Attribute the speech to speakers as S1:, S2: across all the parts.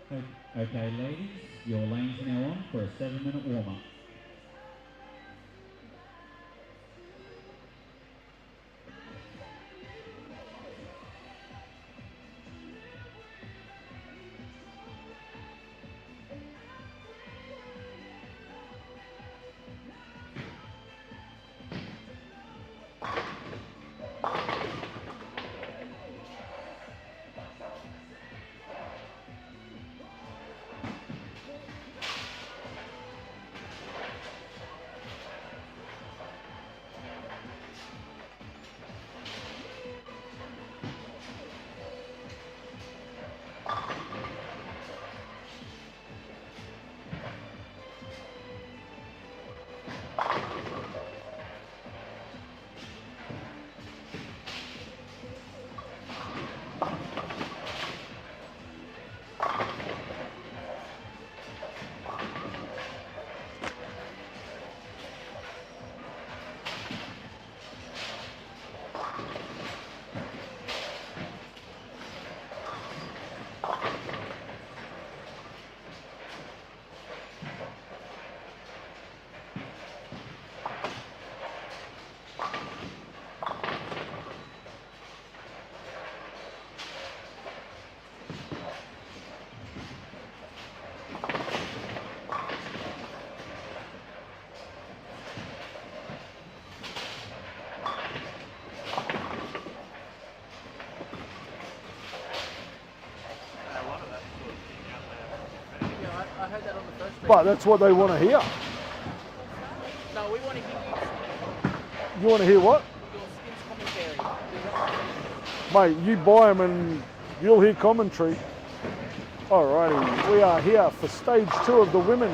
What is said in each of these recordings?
S1: Okay, ladies, your lane's now on for a 7-minute warm-up.
S2: But that's what they want to hear.
S3: No, we want to hear
S2: You want to hear what?
S3: your skins commentary.
S2: Mate, you buy them and you'll hear commentary. Alrighty, we are here for stage 2 of the women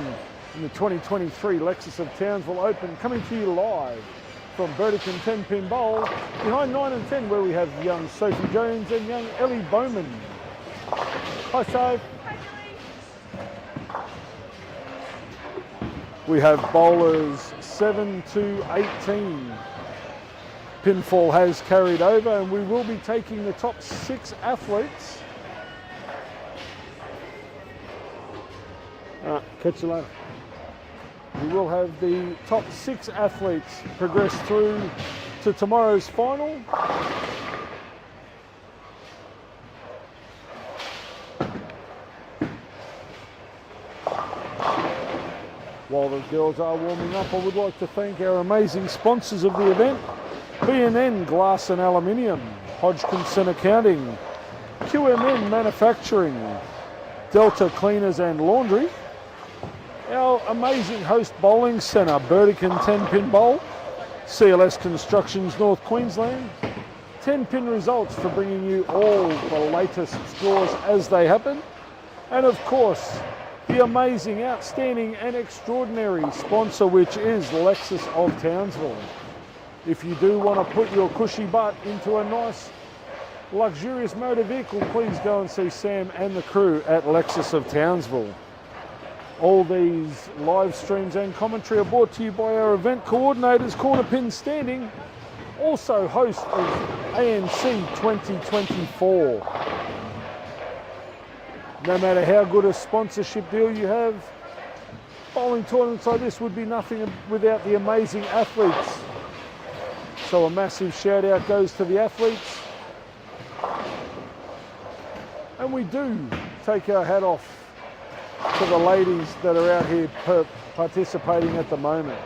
S2: in the 2023 Lexus of Townsville Open, coming to you live from Burdekin 10-pin bowl, behind 9 and 10 where we have young Sophie Jones and young Ellie Bowman. Hi Soph. We have bowlers 7 to 18. Pinfall has carried over and we will be taking the top 6 athletes. Catch you later. We will have the top 6 athletes progress through to tomorrow's final. While the girls are warming up, I would like to thank our amazing sponsors of the event: B&N Glass and Aluminium, Hodgkinson Accounting, QMN Manufacturing, Delta Cleaners and Laundry, our amazing host bowling centre, Burdekin 10-pin bowl, CLS Constructions North Queensland, 10-pin results for bringing you all the latest scores as they happen, and of course, the amazing, outstanding and extraordinary sponsor, which is Lexus of Townsville. If you do want to put your cushy butt into a nice, luxurious motor vehicle, please go and see Sam and the crew at Lexus of Townsville. All these live streams and commentary are brought to you by our event coordinators, Corner Pin Standing, also host of ANC 2024. No matter how good a sponsorship deal you have, bowling tournaments like this would be nothing without the amazing athletes. So a massive shout out goes to the athletes. And we do take our hat off to the ladies that are out here participating at the moment.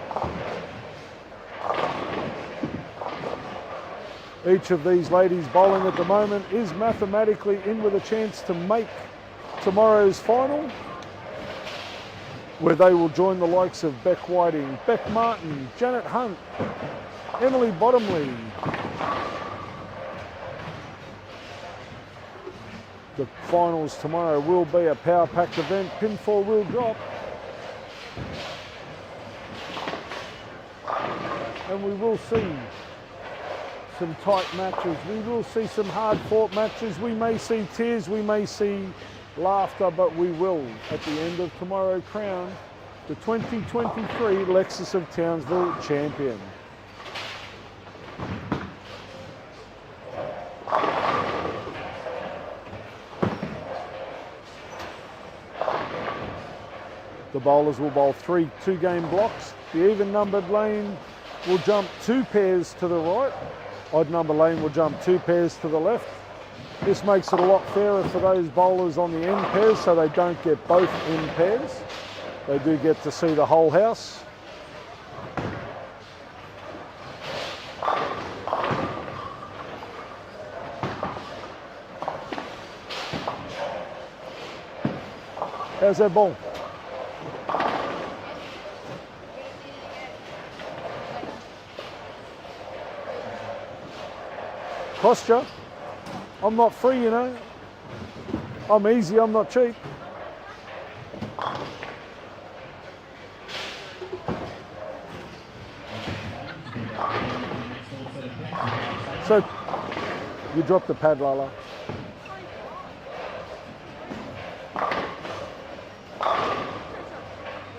S2: Each of these ladies bowling at the moment is mathematically in with a chance to make tomorrow's final, where they will join the likes of Beck Whiting, Beck Martin, Janet Hunt, Emily Bottomley. The finals tomorrow will be a power-packed event. Pinfall will drop. And we will see some tight matches. We will see some hard-fought matches. We may see tears, we may see laughter, but we will, at the end of tomorrow, crown the 2023 Lexus of Townsville champion. The bowlers will bowl 3 two-game blocks. The even-numbered lane will jump 2 pairs to the right. Odd-number lane will jump 2 pairs to the left. This makes it a lot fairer for those bowlers on the end pairs, so they don't get both end pairs. They do get to see the whole house. How's that ball? Cost you? I'm not free, you know. I'm easy, I'm not cheap. So, you dropped the pad, Lala.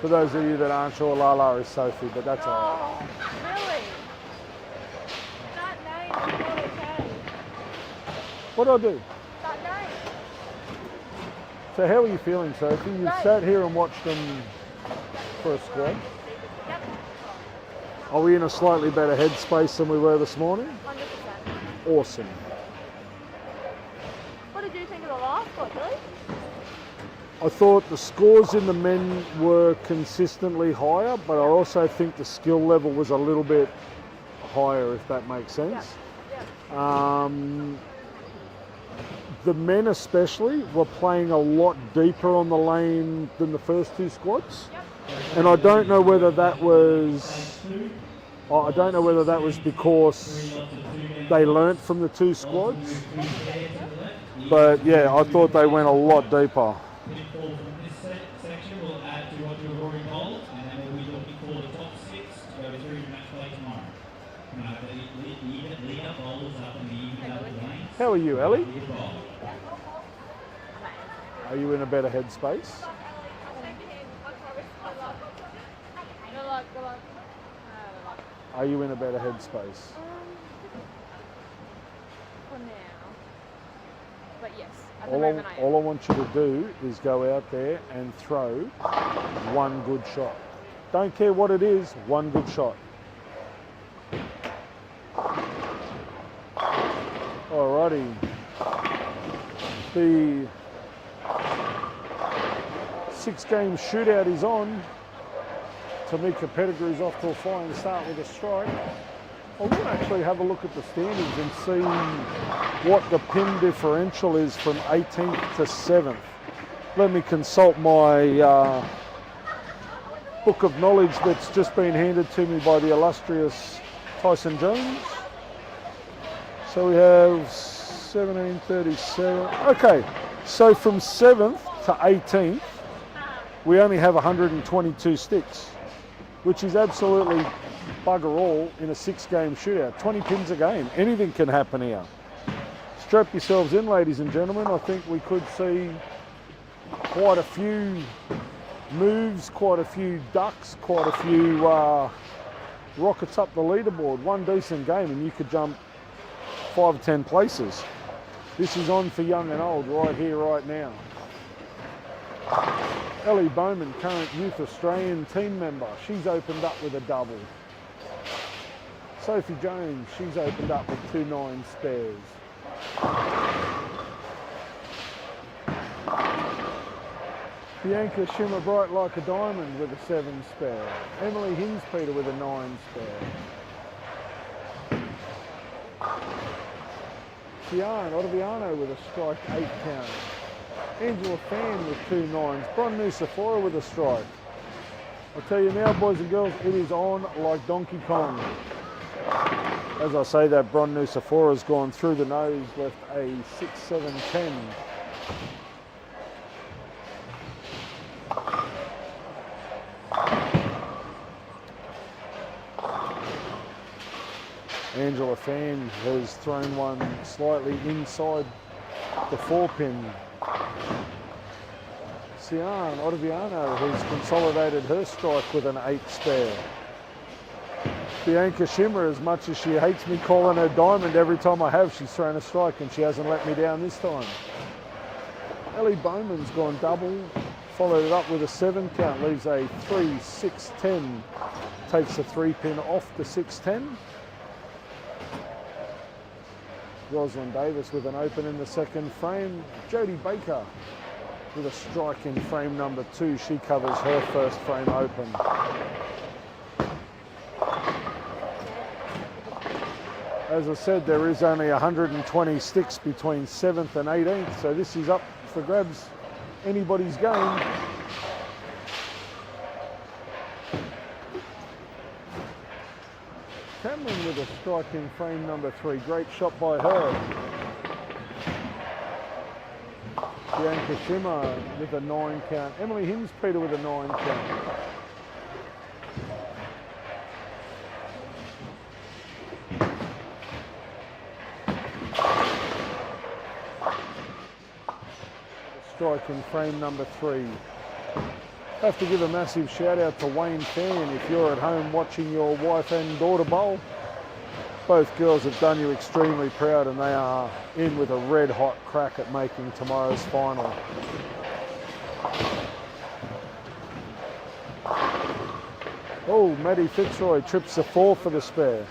S2: For those of you that aren't sure, Lala is Sophie, but that's all right.
S4: Oh, really? That name is not okay.
S2: What do I do?
S4: That name.
S2: So how are you feeling, Sophie? You've
S4: Great.
S2: sat here and watched them for a squad.
S4: Yep.
S2: Are we in a slightly better headspace than we were this morning?
S4: 100%.
S2: Awesome.
S4: What did you think of the last one, really?
S2: I thought the scores in the men were consistently higher, but I also think the skill level was a little bit higher, if that makes sense.
S4: Yeah.
S2: The men especially were playing a lot deeper on the lane than the first 2 squads.
S4: Yep.
S2: And I don't know whether that was because they learnt from the 2 squads. But yeah, I thought they went a lot deeper.
S1: Pinfall from this section will add to what you've already bowled, and then we'll be looking for the top 6 to go through to match play tomorrow. The lead up bowlers up in the even up lanes.
S2: How are you, Ellie?
S1: Good bowl.
S2: Are you in a better headspace?
S4: Good luck, good luck.
S2: Are you in a better headspace?
S4: For now. But yes, at the
S2: All
S4: moment I am.
S2: I want you to do is go out there and throw one good shot. Don't care what it is, one good shot. Alrighty. The 6-game shootout is on. Tamika Pettigrew's off to a flying start with a strike. I will actually have a look at the standings and see what the pin differential is from 18th to 7th. Let me consult my book of knowledge that's just been handed to me by the illustrious Tyson Jones. So we have 1737. Okay, so from 7th to 18th, we only have 122 sticks, which is absolutely bugger all in a 6-game shootout. 20 pins a game. Anything can happen here. Strap yourselves in, ladies and gentlemen. I think we could see quite a few moves, quite a few ducks, quite a few rockets up the leaderboard. One decent game and you could jump 5 or 10 places. This is on for young and old right here, right now. Ellie Bowman, current Youth Australian team member. She's opened up with a double. Sophie Jones, she's opened up with 2 9 spares. Bianca Shimmer Bright Like a Diamond with a 7 spare. Emily Hinspeter with a 9 spare. Cian Ottaviano with a strike 8 count. Angela Fan with 2 9s. Bron Nusafora with a strike. I'll tell you now, boys and girls, it is on like Donkey Kong. As I say that, Bron Nusafora's gone through the nose, left a 6, 7, 10. Angela Fan has thrown one slightly inside the 4-pin. Cian Ottaviano has consolidated her strike with an 8 spare. Bianca Shimmer, as much as she hates me calling her diamond every time I have, she's thrown a strike and she hasn't let me down this time. Ellie Bowman's gone double, followed it up with a 7 count, leaves a 3, 6, 10. Takes a 3 pin off the 6-10. Rosalind Davis with an open in the second frame. Jodie Baker with a strike in frame number 2. She covers her first frame open. As I said, there is only 120 sticks between 7th and 18th, so this is up for grabs. Anybody's game. Cameron with a strike in frame number 3. Great shot by her. Bianca Schimmer with a 9 count. Emily Hinspeter with a 9 count. Strike in frame number 3. Have to give a massive shout out to Wayne Fan if you're at home watching your wife and daughter bowl. Both girls have done you extremely proud and they are in with a red hot crack at making tomorrow's final. Oh, Maddie Fitzroy trips a 4 for the spare.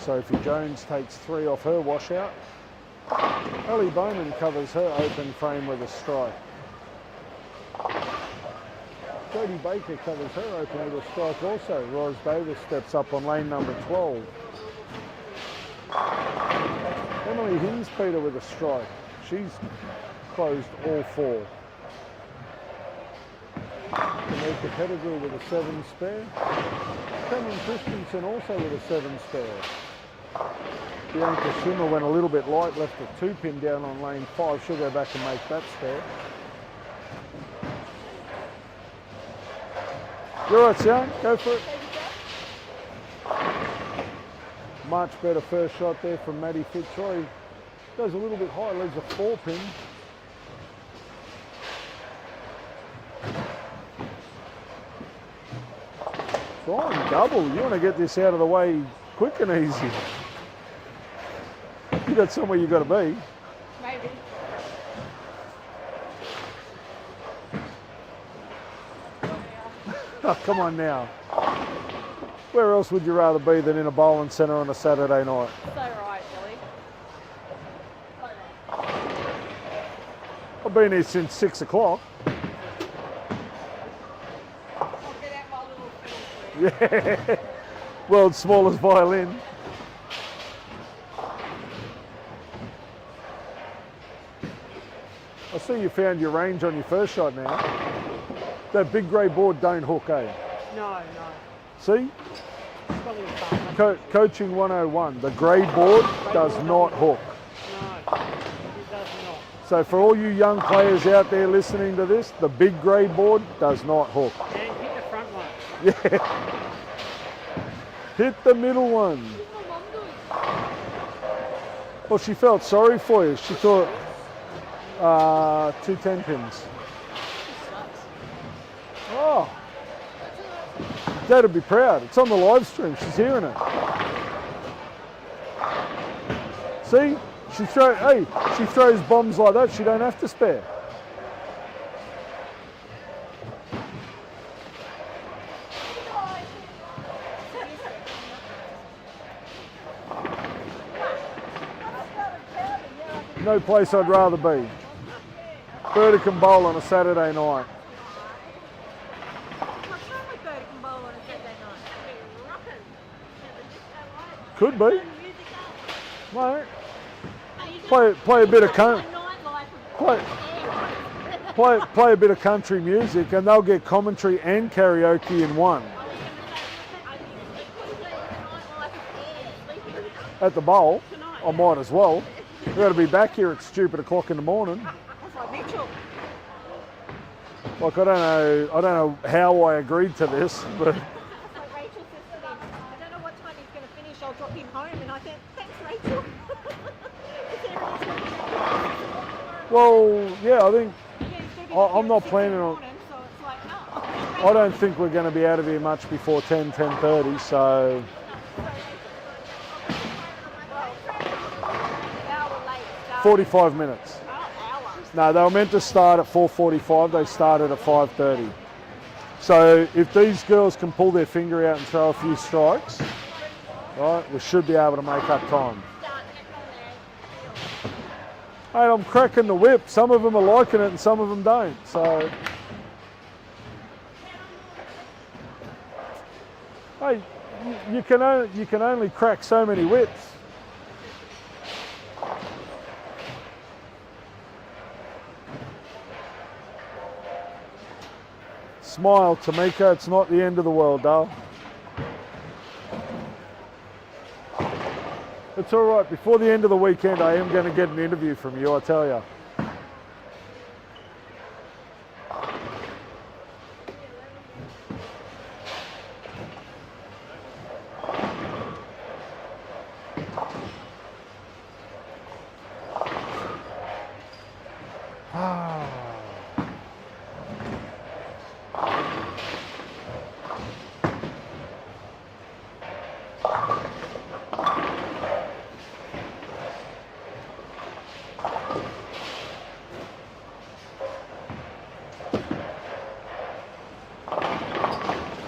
S2: Sophie Jones takes 3 off her washout. Ellie Bowman covers her open frame with a strike. Jodie Baker covers her open with a strike also. Ros Davis steps up on lane number 12. Emily Hinspeter with a strike. She's closed all 4. Tamika Pettigrew with a 7 spare. Cameron Christensen also with a 7 spare. Bianca Schimmer went a little bit light, left a 2 pin down on lane 5. She'll go back and make that spare. You're right, Sian. Go for it. Much better first shot there from Maddie Fitzroy. Goes a little bit high, leaves a 4 pin. Fine double. You want to get this out of the way quick and easy. You got somewhere you got to be.
S4: Maybe.
S2: Oh, come on now. Where else would you rather be than in a bowling centre on a Saturday night?
S4: So right, Billy.
S2: I've been here since 6 o'clock.
S4: I'll get out my little fiddle for you.
S2: Yeah. World's smallest violin. I see you found your range on your first shot now. That big grey board don't hook, eh?
S3: No.
S2: See?
S3: It's probably a fun.
S2: Coaching 101. The grey board does not hook.
S3: No, it does not.
S2: So for all you young players out there listening to this, the big grey board does not hook.
S3: And hit the front one.
S2: Yeah. Hit the middle one.
S4: What's my mum doing?
S2: Well, she felt sorry for you. She thought 2 10 pins. Oh, Dad'd be proud. It's on the live stream. She's hearing it. See, she throws bombs like that. She don't have to spare. No place I'd rather be. Burdekin Bowl on a Saturday night.
S4: What's wrong with Burdekin Bowl on a Saturday night? Rockin'.
S2: Could be.
S4: Music up.
S2: No. Play a bit of country.
S4: Play.
S2: Play a bit of country music, and they'll get commentary and karaoke in one. At the bowl, I might as well. We've got to be back here at stupid o'clock in the morning.
S3: That's like Mitchell.
S2: Like I don't know how I agreed to this, but
S4: Like Rachel says to me, I don't know what time he's going to finish, I'll drop him home. And I said, thanks Rachel.
S2: Well, yeah, I think
S4: Yeah, you still get
S2: I'm
S4: here
S2: not
S4: at 6 in
S2: planning
S4: the
S2: on.
S4: morning, so it's like, no.
S2: I don't think we're going to be out of here much before 10:30. So
S4: An hour late start.
S2: 45 minutes.
S4: Oh, hour.
S2: No, they were meant to start at 4:45. They started at 5:30. So if these girls can pull their finger out and throw a few strikes, right, we should be able to make up time. Hey, I'm cracking the whip. Some of them are liking it and some of them don't. So, hey, you can only crack so many whips. Smile, Tamika. It's not the end of the world, doll. It's all right. Before the end of the weekend, I am going to get an interview from you, I tell you.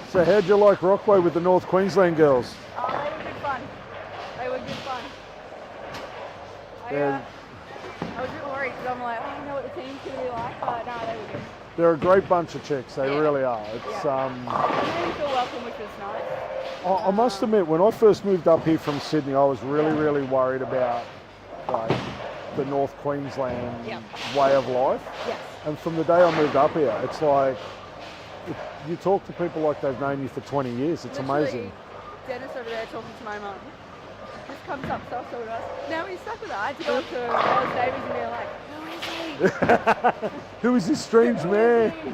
S2: So how'd you like Rockaway with the North Queensland girls?
S4: Oh, they were good fun. They were good fun.
S2: Yeah.
S4: I was a bit worried because I'm like, oh, I know what the team's going to be like, but no, they were good.
S2: They're a great bunch of chicks. They really are. It's
S4: They made me feel welcome, which was nice.
S2: I must admit, when I first moved up here from Sydney, I was really worried about like the North Queensland way of life.
S4: Yes.
S2: And from the day I moved up here, it's like you talk to people like they've known you for 20 years. It's
S4: Literally,
S2: amazing.
S4: Dennis over there talking to my mum. Just comes up, stuff with us. Now he's stuck with her. I had to go up to Rose Davies and be like, who is he?
S2: Who is this strange
S4: Who
S2: man?
S4: is he?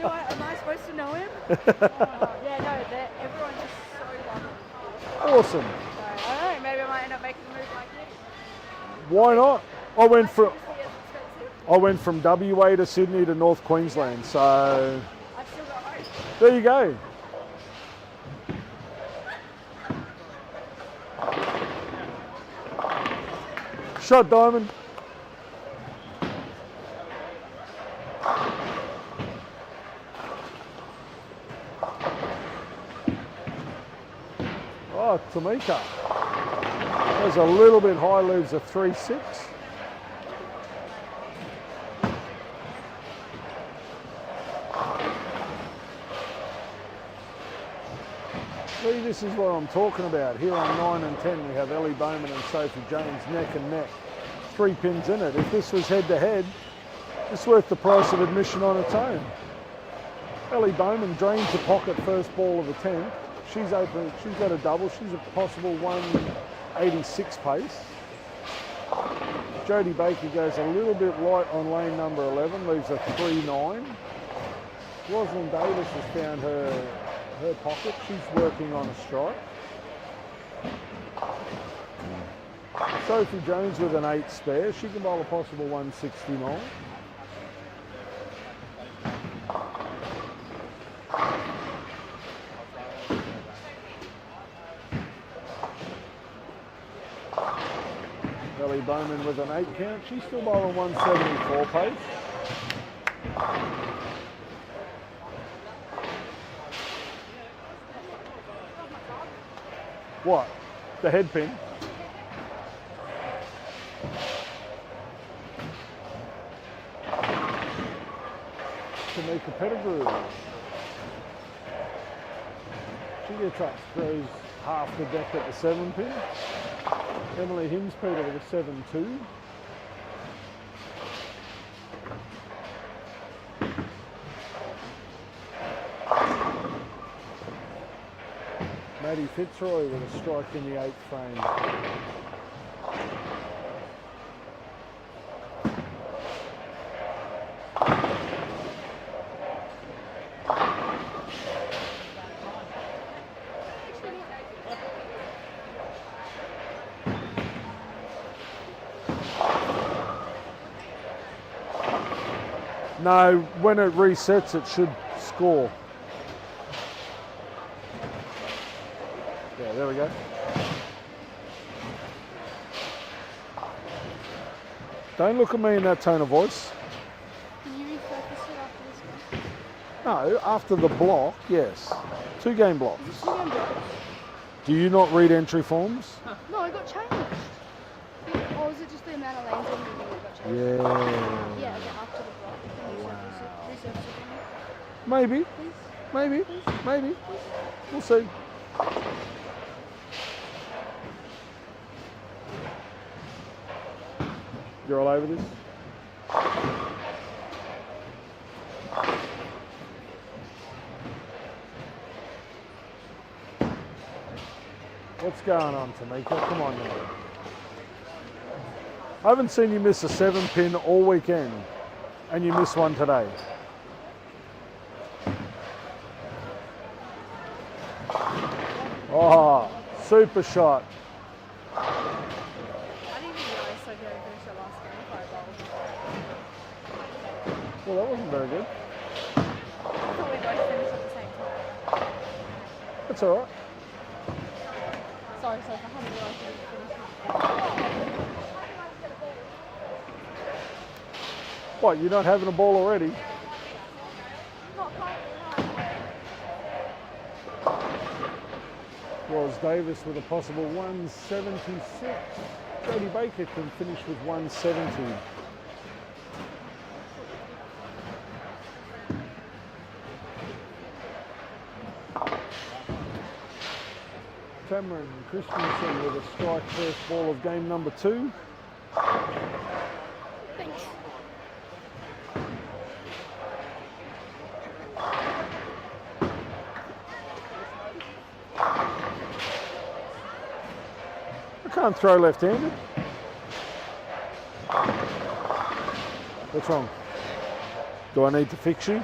S4: Am I supposed to know him? Yeah, no, everyone's just so lovely.
S2: Awesome.
S4: So, I don't know, maybe I might end up making a move like you.
S2: Why not? I went from
S4: Seriously, it's expensive.
S2: WA to Sydney to North Queensland, so
S4: I've still got hope.
S2: there you go. Shot, Diamond. Oh, Tamika. There's a little bit high, leaves a 3-6. See, this is what I'm talking about. Here on 9 and 10, we have Ellie Bowman and Sophie Jones neck and neck. 3 pins in it. If this was head to head, it's worth the price of admission on its own. Ellie Bowman drains the pocket first ball of the 10th. She's open. She's got a double. She's a possible 186 pace. Jodie Baker goes a little bit light on lane number 11, leaves a 3-9. Rosalind Davis has found her pocket. She's working on a strike. Sophie Jones with an 8 spare. She can bowl a possible 169. Ellie Bowman with an 8 count. She's still bowling 174 pace. What? The head pin? Tamika Pettigrew. She gets up, throws half the deck at the 7 pin. Emily Himspeter with a 7-2. Maddie Fitzroy with a strike in the 8th frame. No, when it resets, it should score. Yeah, there we go. Don't look at me in that tone of voice.
S4: Can you refocus it after this one?
S2: No, after the block, yes. 2 game blocks.
S4: Is this 2 game blocks?
S2: Do you not read entry forms?
S4: No, it got changed. Or was it just the amount of lanes and everything that got changed?
S2: Yeah.
S4: Yeah, okay, after the block. Can you resurface it for me?
S2: Maybe,
S4: Please?
S2: maybe,
S4: Please?
S2: maybe. We'll see. You're all over this? What's going on, Tamika? Come on now. I haven't seen you miss a 7-pin all weekend, and you missed one today. Oh, super shot.
S4: I didn't even realize Sophie had finished her last game by a goal.
S2: Well, that wasn't very good.
S4: I thought we both finished at the same time.
S2: That's all right.
S4: Sorry, Sophie, I hadn't realised you didn't finish.
S2: What, you're not having a ball already? Ross Davis with a possible 176. Jody Baker can finish with 170. Cameron Christensen with a strike first ball of game number 2.
S4: Thanks.
S2: I can't throw left-handed. What's wrong? Do I need to fix you?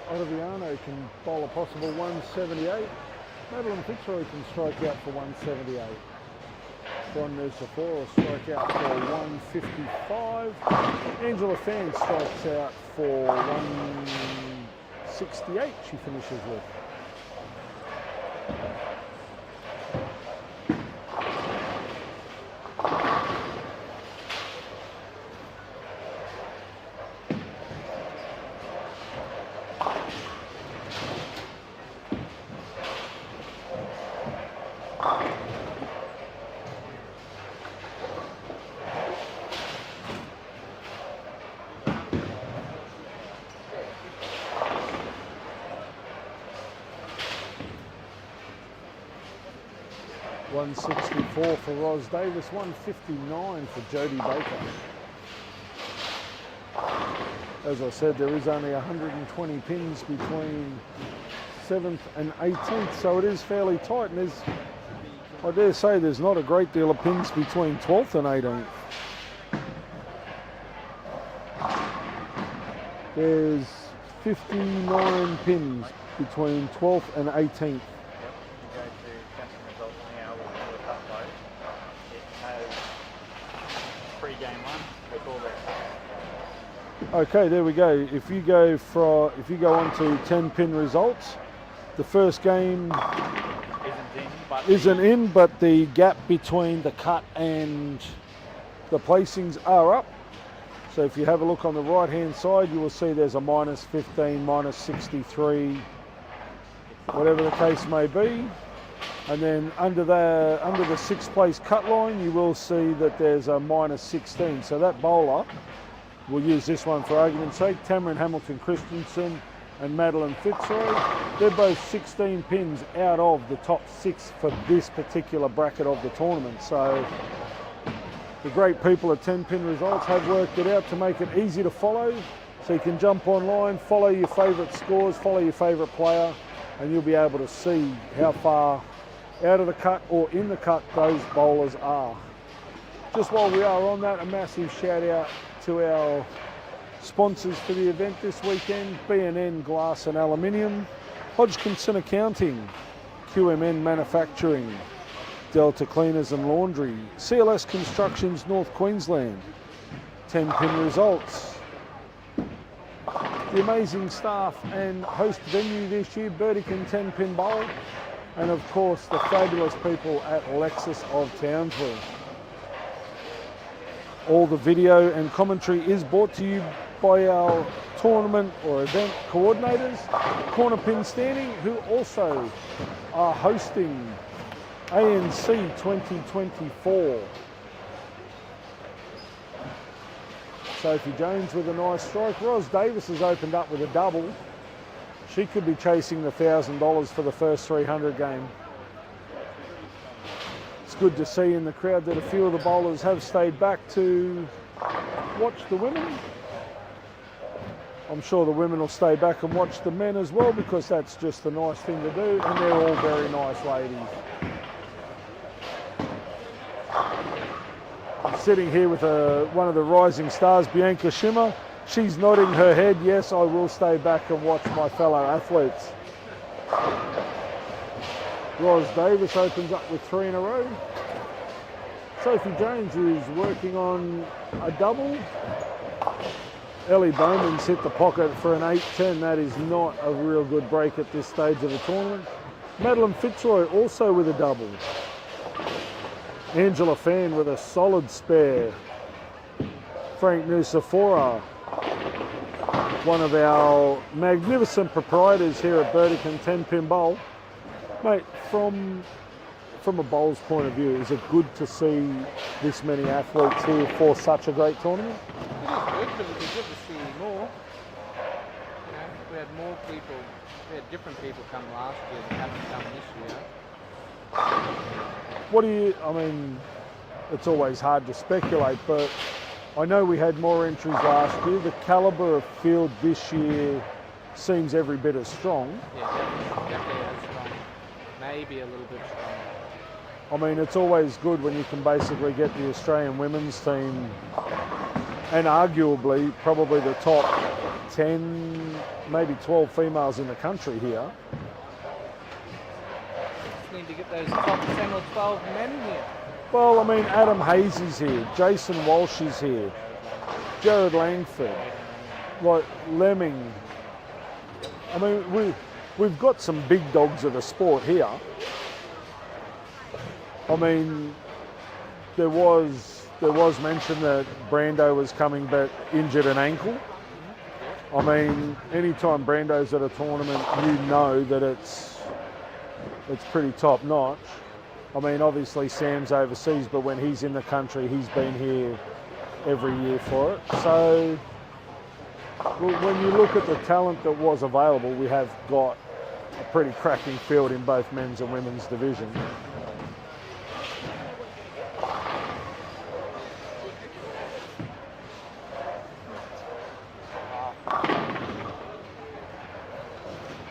S2: Ottaviano can bowl a possible 178. Madeline Fitzroy can strike out for 178. Ron Nusafor strike out for 155. Angela Fan strikes out for 168 she finishes with. $164 for Roz Davis, 159 for Jody Baker. As I said, there is only 120 pins between 7th and 18th, so it is fairly tight, and I dare say there's not a great deal of pins between 12th and 18th. There's 59 pins between 12th and 18th. Okay, there we go. If you go on to 10-pin results, the first game isn't in, but the gap between the cut and the placings are up. So if you have a look on the right-hand side, you will see there's a minus 15, minus 63, whatever the case may be. And then under the 6th place cut line, you will see that there's a minus 16. So that bowler, we'll use this one for argument's sake, Tamron Hamilton Christensen and Madeline Fitzroy, they're both 16 pins out of the top 6 for this particular bracket of the tournament. So the great people at 10-pin results have worked it out to make it easy to follow. So you can jump online, follow your favourite scores, follow your favourite player, and you'll be able to see how far out of the cut or in the cut those bowlers are. Just while we are on that, a massive shout out to our sponsors for the event this weekend, B&N Glass and Aluminium. Hodgkinson Accounting, QMN Manufacturing, Delta Cleaners and Laundry, CLS Constructions North Queensland, 10-pin results. The amazing staff and host venue this year, Burdekin 10-pin bowl, and of course the fabulous people at Lexus of Townsville. All the video and commentary is brought to you by our tournament or event coordinators, Corner Pin Standing, who also are hosting ANC 2024. Sophie Jones with a nice strike. Ros Davis has opened up with a double. She could be chasing the $1,000 for the first 300 game. It's good to see in the crowd that a few of the bowlers have stayed back to watch the women. I'm sure the women will stay back and watch the men as well, because that's just a nice thing to do, and they're all very nice ladies. I'm sitting here with one of the rising stars, Bianca Schimmer. She's nodding her head, yes, I will stay back and watch my fellow athletes. Ros Davis opens up with 3 in a row. Sophie Jones is working on a double. Ellie Bowman's hit the pocket for an 8-10. That is not a real good break at this stage of the tournament. Madeline Fitzroy also with a double. Angela Fan with a solid spare. Frank Nusafora, one of our magnificent proprietors here at Burdekin 10-pin bowl. Mate, from a bowl's point of view, is it good to see this many athletes here for such a great tournament?
S5: It is good, but it'd be good to see more. You know, we had more people, we had different people come last year than haven't come this year.
S2: What do you, I mean, it's always hard to speculate, but I know we had more entries last year. The calibre of field this year seems every bit as strong.
S5: Yeah, definitely as strong. Maybe a little bit stronger.
S2: I mean, it's always good when you can basically get the Australian women's team, and arguably probably the top 10, maybe 12 females in the country here.
S5: Just need to get those top 10 or 12 men here.
S2: Well, I mean, Adam Hayes is here, Jason Walsh is here, Jared Langford, like Lemming. I mean, we've got some big dogs of the sport here. I mean, there was mention that Brando was coming but injured an ankle. I mean, anytime Brando's at a tournament, you know that it's pretty top notch. I mean, obviously Sam's overseas, but when he's in the country, he's been here every year for it. So when you look at the talent that was available, we have got a pretty cracking field in both men's and women's division.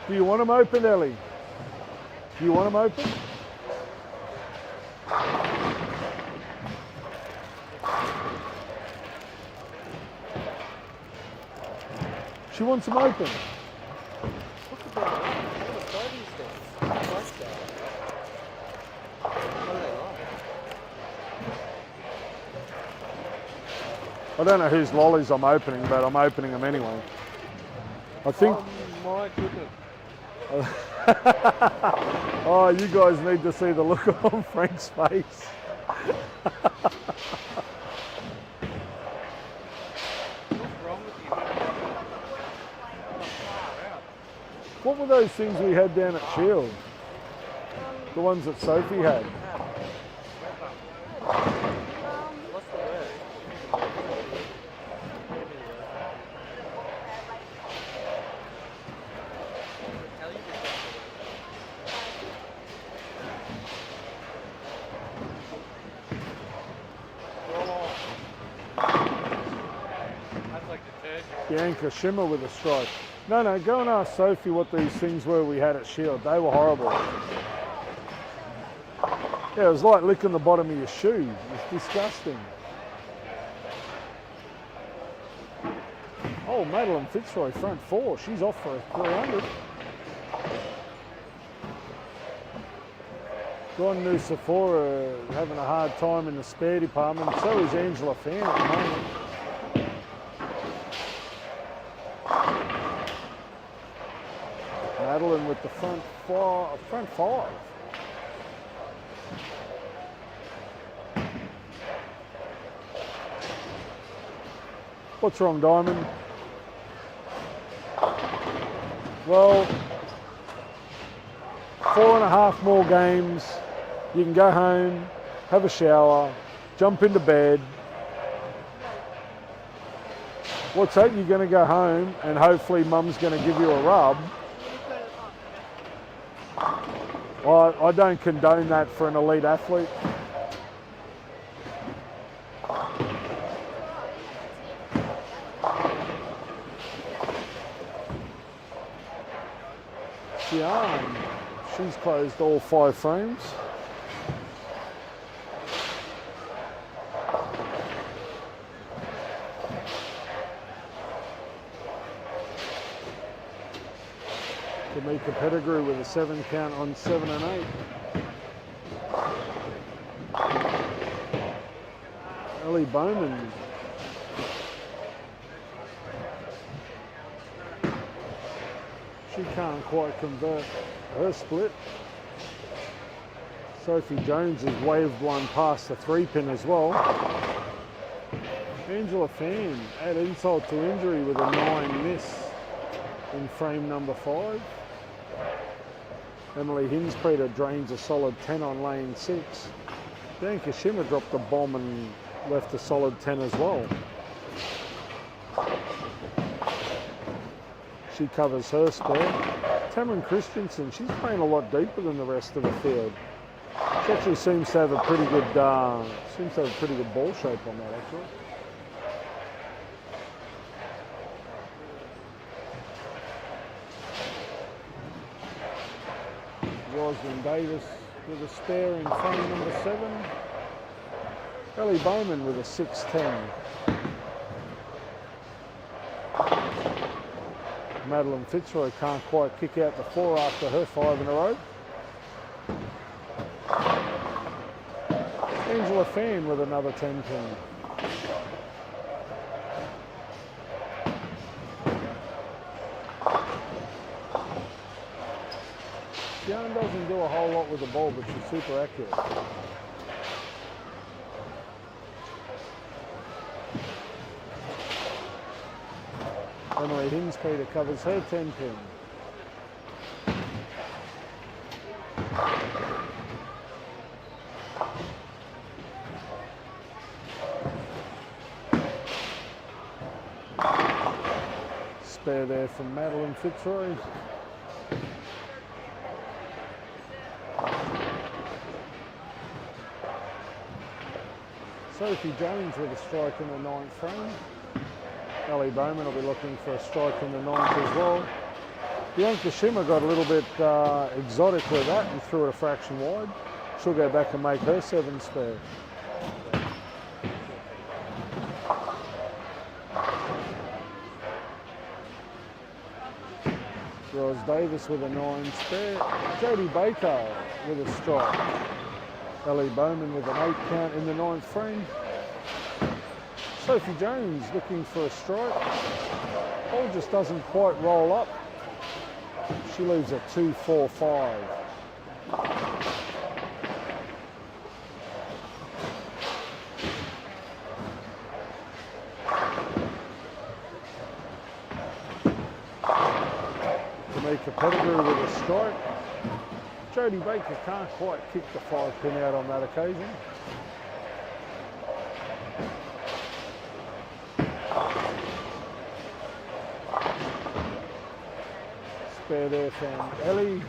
S2: Do you want them open, Ellie? Do you want them open? She wants them open.
S5: What's the problem? What are the these things? Like that. What are they like?
S2: I don't know whose lollies I'm opening, but I'm opening them anyway. I think...
S5: Oh my goodness.
S2: Oh, you guys need to see the look on Frank's face.
S5: What's wrong with you?
S2: What were those things we had down at Shield? The ones that Sophie had.
S5: What's the word? That's like detergent.
S2: Bianca Schimmer with a strike. No, go and ask Sophie what these things were we had at Shield. They were horrible. Yeah, it was like licking the bottom of your shoe. It was disgusting. Oh, Madeline Fitzroy, front 4. She's off for a 300. Ron Nusafora having a hard time in the spare department. So is Angela Fan at the moment. Madeline with the front five. What's wrong, Diamond? Well, 4.5 more games. You can go home, have a shower, jump into bed. What's that? You're going to go home and hopefully Mum's going to give you a rub. I don't condone that for an elite athlete. Sian, she's closed all 5 frames. Kamika Pettigrew with a 7 count on 7 and 8. Ellie Bowman. She can't quite convert her split. Sophie Jones has waved one past the 3-pin as well. Angela Fan add insult to injury with a 9 miss in frame number 5. Emily Hinspeter drains a solid 10 on lane 6. Bianca Schimmer dropped a bomb and left a solid 10 as well. She covers her spare. Tamron Christensen, she's playing a lot deeper than the rest of the field. She actually seems to have a pretty good ball shape on that actually. Roslyn Davis with a spare in frame number 7. Ellie Bowman with a 6-10. Madeline Fitzroy can't quite kick out the 4 after her 5 in a row. Angela Fan with another 10-pin. Jan doesn't do a whole lot with the ball, but she's super accurate. Emily Hinspeter covers her 10-pin. Spare there from Madeline Fitzroy. Sophie Jones with a strike in the 9th frame. Ellie Bowman will be looking for a strike in the 9th as well. Bianca Schimmer got a little bit exotic with that and threw it a fraction wide. She'll go back and make her 7 spare. Ros Davis with a 9 spare. Jodie Baker with a strike. Ellie Bowman with an 8 count in the 9th frame. Sophie Jones looking for a strike. Ball just doesn't quite roll up. She leaves a 2-4-5. Kamika Pettigrew with a strike. Jodie Baker can't quite kick the 5-pin out on that occasion. Spare there from Ellie.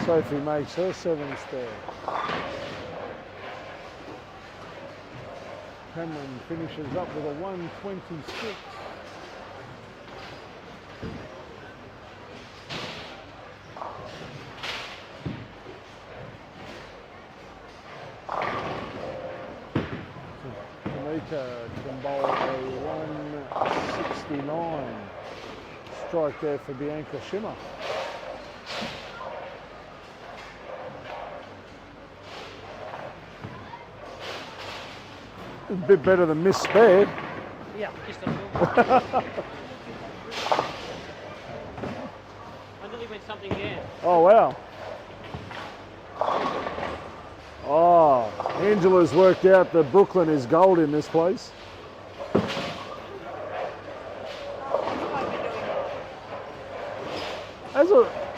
S2: Sophie makes her 7 spare. Cameron finishes up with a 126. Can bowl a 169 strike there for Bianca Schimmer. A bit better than Miss Spare.
S3: Yeah, just a little. I nearly went something down.
S2: Oh, wow. Oh, Angela's worked out that Brooklyn is gold in this place.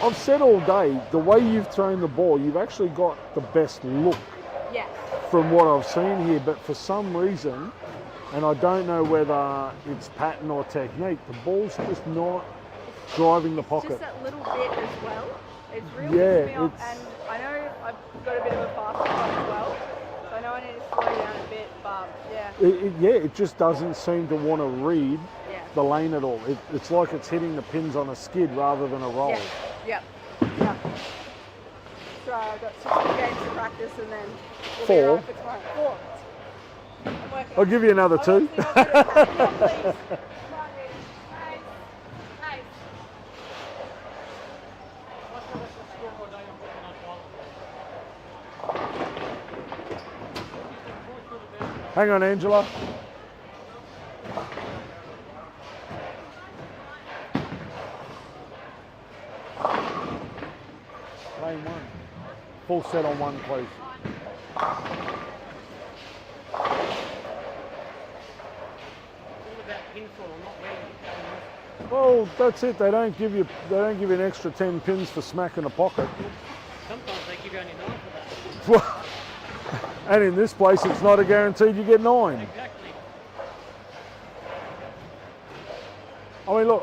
S2: I've said all day, the way you've thrown the ball, you've actually got the best look
S4: Yes.
S2: from what I've seen here, but for some reason, and I don't know whether it's pattern or technique, the ball's just not driving the pocket.
S4: Just that little bit as well. It's really
S2: Yeah,
S4: pissing me off,
S2: it's-
S4: and I know I've got a bit of a faster shot as well, so I know I need to slow down a bit, but yeah.
S2: It just doesn't seem to want to read
S4: Yeah.
S2: the lane at all. It's like it's hitting the pins on a skid rather than a roll.
S4: Yeah. Yeah. Yeah. So I've got 6 games to practice and then we'll be
S2: 4.
S4: alright for tomorrow. 4. I'm working
S2: I'll give you another 2.
S4: on it. Come on, dude. Nice. Nice.
S3: What's the score all day on Brooklyn on 12?
S2: Hang on, Angela. Lane 1. Full set on 1, please.
S3: All about pinfall, not where
S2: Well, that's it. They don't give you an extra 10 pins for smacking the pocket.
S3: sometimes they give you only 9 for that.
S2: And in this place, it's not a guaranteed you get 9.
S3: Exactly.
S2: I mean, look,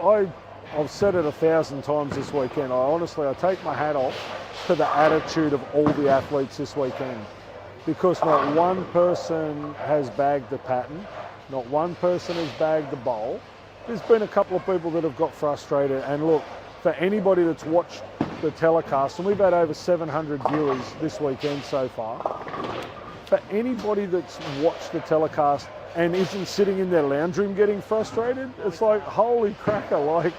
S2: I've said it 1,000 times this weekend. I take my hat off to the attitude of all the athletes this weekend, because not one person has bagged the pattern, not one person has bagged the bowl. There's been a couple of people that have got frustrated, and look, for anybody that's watched the telecast, and we've had over 700 viewers this weekend so far, for anybody that's watched the telecast and isn't sitting in their lounge room getting frustrated, it's like, holy cracker, like,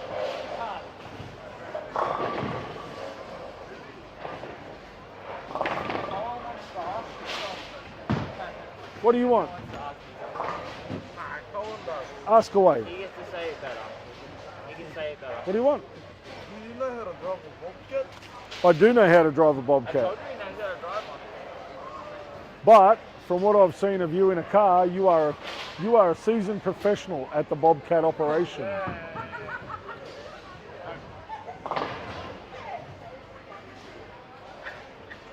S2: what do you want? Ask away.
S6: He gets to say it better. He can say it better.
S2: What do you want?
S6: Do you know how to drive a bobcat?
S2: I do know how to drive a
S6: I
S2: Bobcat,
S6: told you he knows how to drive one.
S2: but from what I've seen of you in a car, you are a seasoned professional at the Bobcat operation.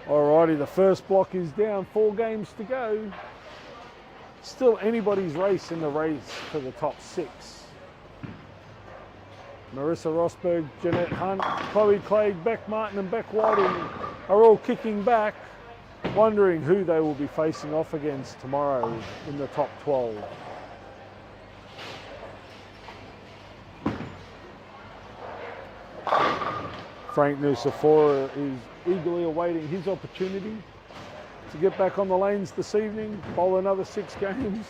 S2: Alrighty, the first block is down, 4 games to go. Still anybody's race in the race for the top 6. Marissa Rosberg, Jeanette Hunt, Chloe Clegg, Beck Martin and Beck Whiting are all kicking back, wondering who they will be facing off against tomorrow in the top 12. Frank Nucifora is eagerly awaiting his opportunity to get back on the lanes this evening, bowl another 6 games.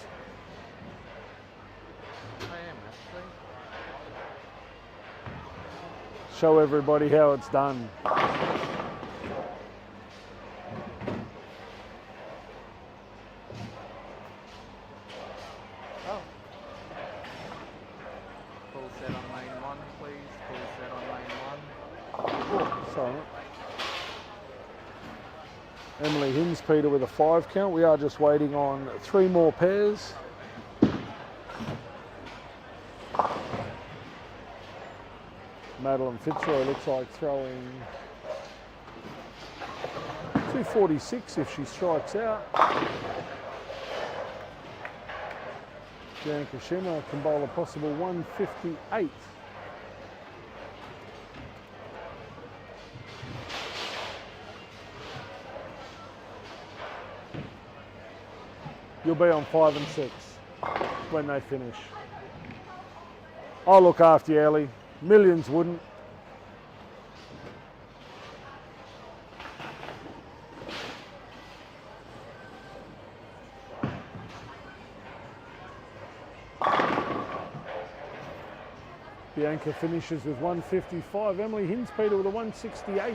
S5: I am actually.
S2: Show everybody how it's done.
S5: Full set on lane 1, please. Full set on lane 1.
S2: Oh, sorry. Emily Hinspeter with a 5 count. We are just waiting on 3 more pairs. Madeline Fitzroy looks like throwing 246 if she strikes out. Bianca Schimmer can bowl a possible 158. You'll be on 5 and 6 when they finish. I'll look after you, Ellie. Millions wouldn't. Bianca finishes with 155. Emily Hinspeter with a 168.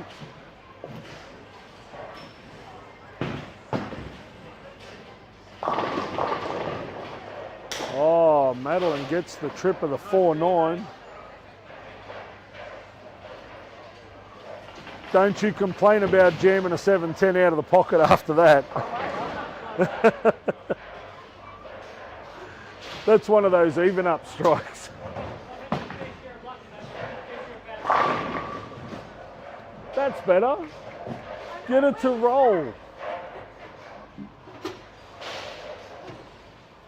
S2: Oh, Madeline gets the trip of the 4.9. Don't you complain about jamming a 7.10 out of the pocket after that. That's one of those even up strikes. That's better. Get it to roll.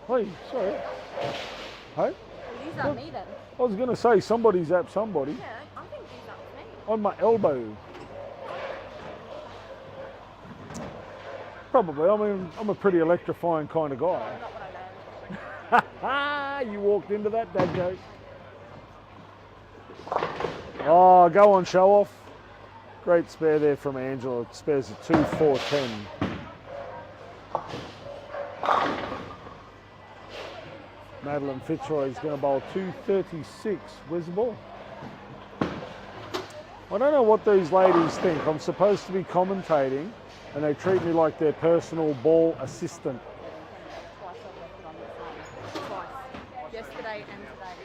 S2: Hey, sorry. Hey?
S4: These are me then.
S2: I was going to say somebody's at somebody.
S4: Yeah, I think these are me.
S2: On my elbow. Probably. I mean, I'm a pretty electrifying kind of guy.
S4: Not what I learned.
S2: You walked into that, dad joke. Oh, go on, show off. Great spare there from Angela. It spares a 2.410. Madeline Fitzroy is going to bowl 2.36. Where's the ball? I don't know what these ladies think. I'm supposed to be commentating and they treat me like their personal ball assistant.
S4: Twice I've left it on this one. Twice. Yesterday and today.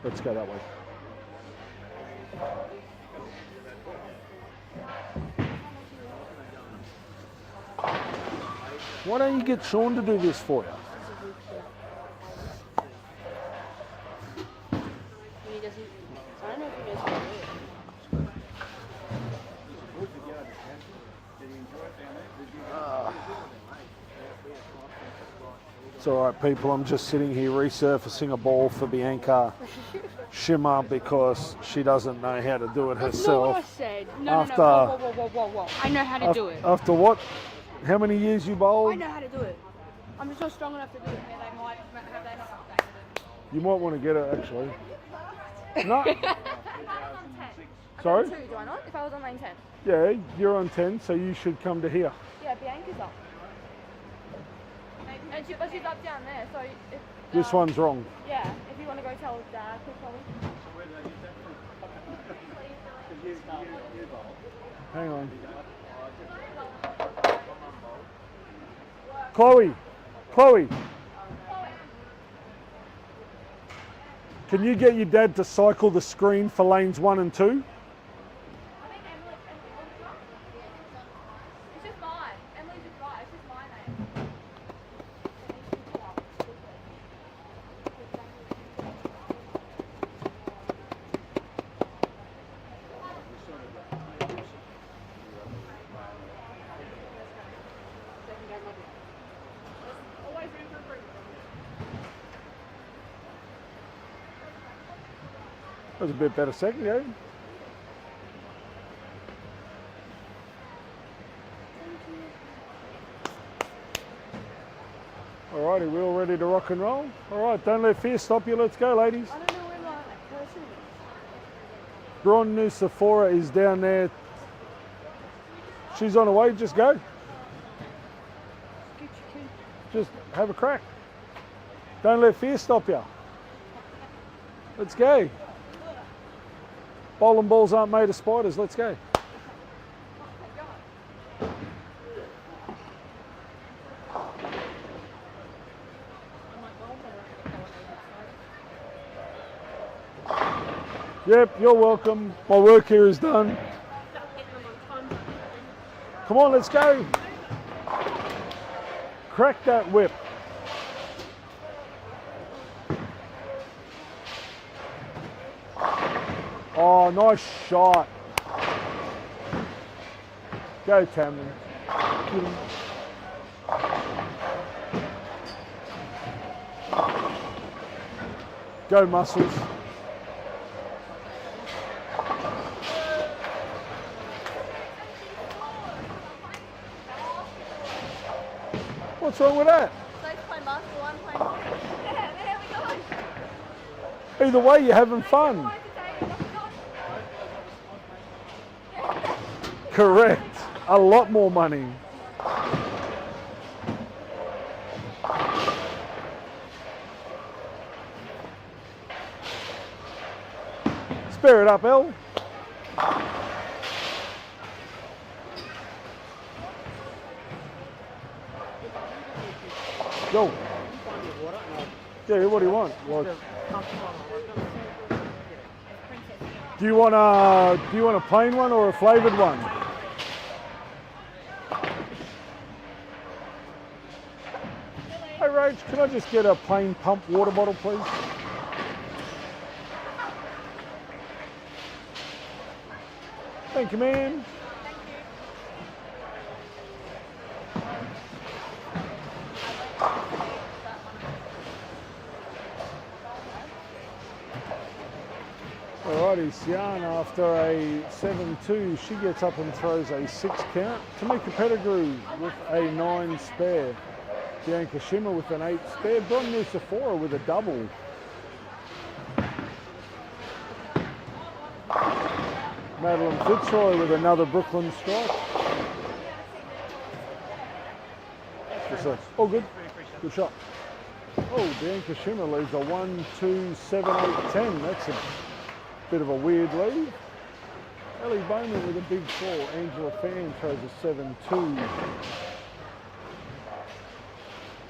S2: Let's go that way. Why don't you get Sean to do this for you?
S4: He doesn't. I don't know if he knows how to do it.
S2: It's all right, people. I'm just sitting here resurfacing a ball for Bianca Shimmer because she doesn't know how to do it
S4: That's not what I
S2: herself.
S4: said. No,
S2: After-
S4: whoa. I know how to do it.
S2: After what? How many years you
S4: I
S2: bowled?
S4: know how to do it. I'm just not strong enough to do it. They might have they not.
S2: You might want to get it actually. No.
S4: If I was on 10.
S2: Sorry?
S4: 2, do I not? If I was on lane 10.
S2: Yeah, you're on 10, so you should come to here.
S4: Yeah, Bianca's up. And but she's up down there, so if...
S2: This one's wrong.
S4: Yeah, if you want to go tell Dad, quickly.
S2: Hang on. Chloe. Can you get your dad to cycle the screen for lanes 1 and 2?
S4: I think Emily... It's just mine. Emily's just right. It's just my name. Always room for improvement.
S2: That was a bit better second go. Alrighty, we're all ready to rock and roll. Alright, don't let fear stop you. Let's go, ladies.
S4: I don't know where my person is.
S2: Braun New Sephora is down there. She's on her way, just go. Just have a crack. Don't let fear stop you. Let's go. Bowling balls aren't made of spiders, let's go. Yep, you're welcome. My work here is done. Come on, let's go. Crack that whip. Oh, nice shot. Go, Tamlin. Get him. Go, Muscles. What's wrong with that?
S4: So play basketball, I'm playing. There we go.
S2: Either way, you're having fun.
S4: Twice a day,
S2: Correct. A lot more money. Spare it up, El. Go. Yeah, what do you want? Like, do you want a plain one or a flavoured one? Hey Rach, can I just get a plain pump water bottle, please? Thank you, man. Alrighty, Sian, after a 7-2, she gets up and throws a 6 count. Tamika Pettigrew with a 9 spare. Bianca Schimmer with an 8 spare. Bron Nusafora with a double. Madeline Fitzroy with another Brooklyn strike. Oh, good. Good shot. Oh, Bianca Schimmer leaves a 1, 2, 7, 8, 10. That's a bit of a weird lead. Ellie Bowman with a big 4. Angela Fan throws a 7-2.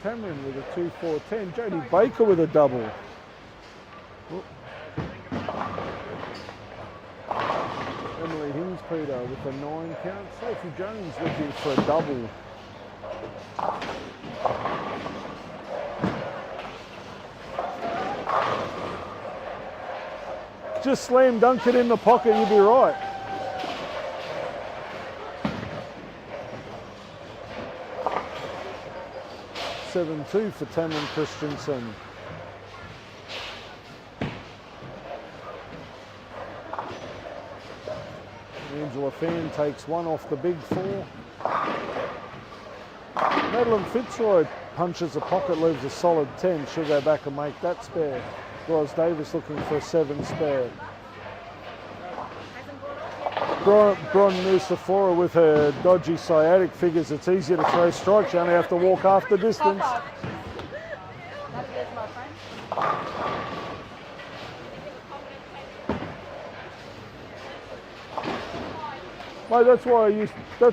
S2: Cameron with a 2, 4, 10. Jodie Baker with a double. Oh. Emily Hinspeter with a 9 count. Sophie Jones looking for a double. Just slam dunk it in the pocket, you'll be right. (7-2) for Tamron Christensen. Angela Fan takes 1 off the big 4. Madeline Fitzroy punches a pocket, leaves a solid 10. She'll go back and make that spare. Roz Davis looking for a 7 spare. Bron Nusafora with her dodgy sciatic figures it's easier to throw strikes. You only have to walk half the distance. Mate, that's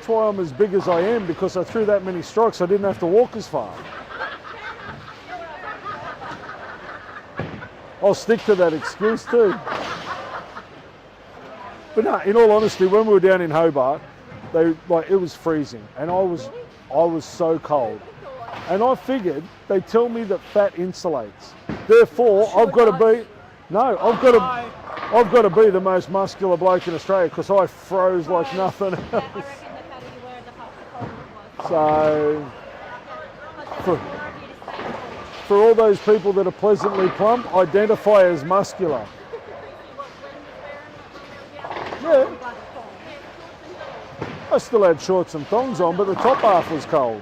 S2: why I'm as big as I am, because I threw that many strikes. I didn't have to walk as far. I'll stick to that excuse too. But no, in all honesty, when we were down in Hobart, it was freezing, and I was so cold. And I figured they tell me that fat insulates. Therefore, I've got to be the most muscular bloke in Australia, because I froze like nothing else. So, for all those people that are pleasantly plump, identify as muscular. Yeah. I still had shorts and thongs on, but the top half was cold.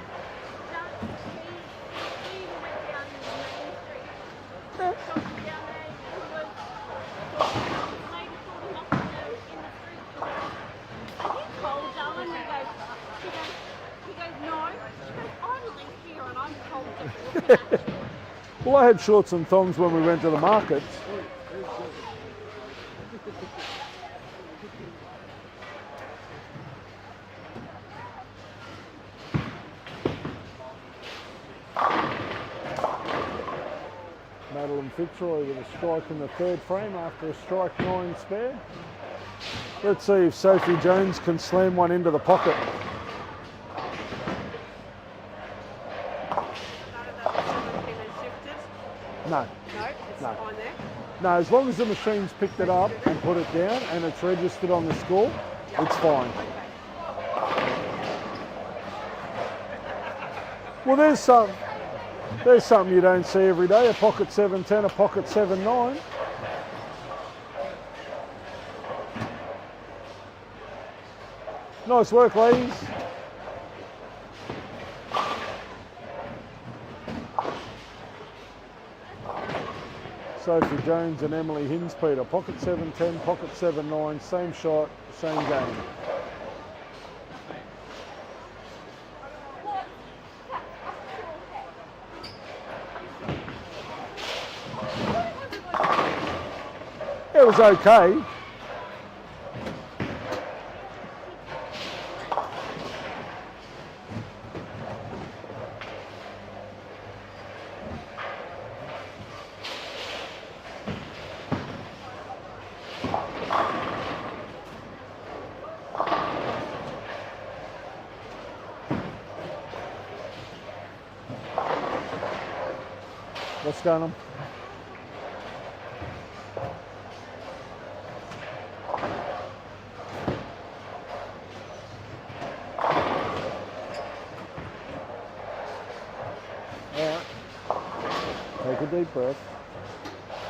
S2: Well, I had shorts and thongs when we went to the markets. Madeline Fitzroy with a strike in the 3rd frame after a strike 9 spare. Let's see if Sophie Jones can slam one into the pocket. No. No. No, as long as the machine's picked it up and put it down and it's registered on the score, it's fine. Well, there's something you don't see every day, a pocket 7-10, a pocket 7-9. Nice work, ladies. Sophie Jones and Emily Hinspeter, pocket 7-10, pocket 7-9, same shot, same game. was okay. What's going on? Alright. Take a deep breath.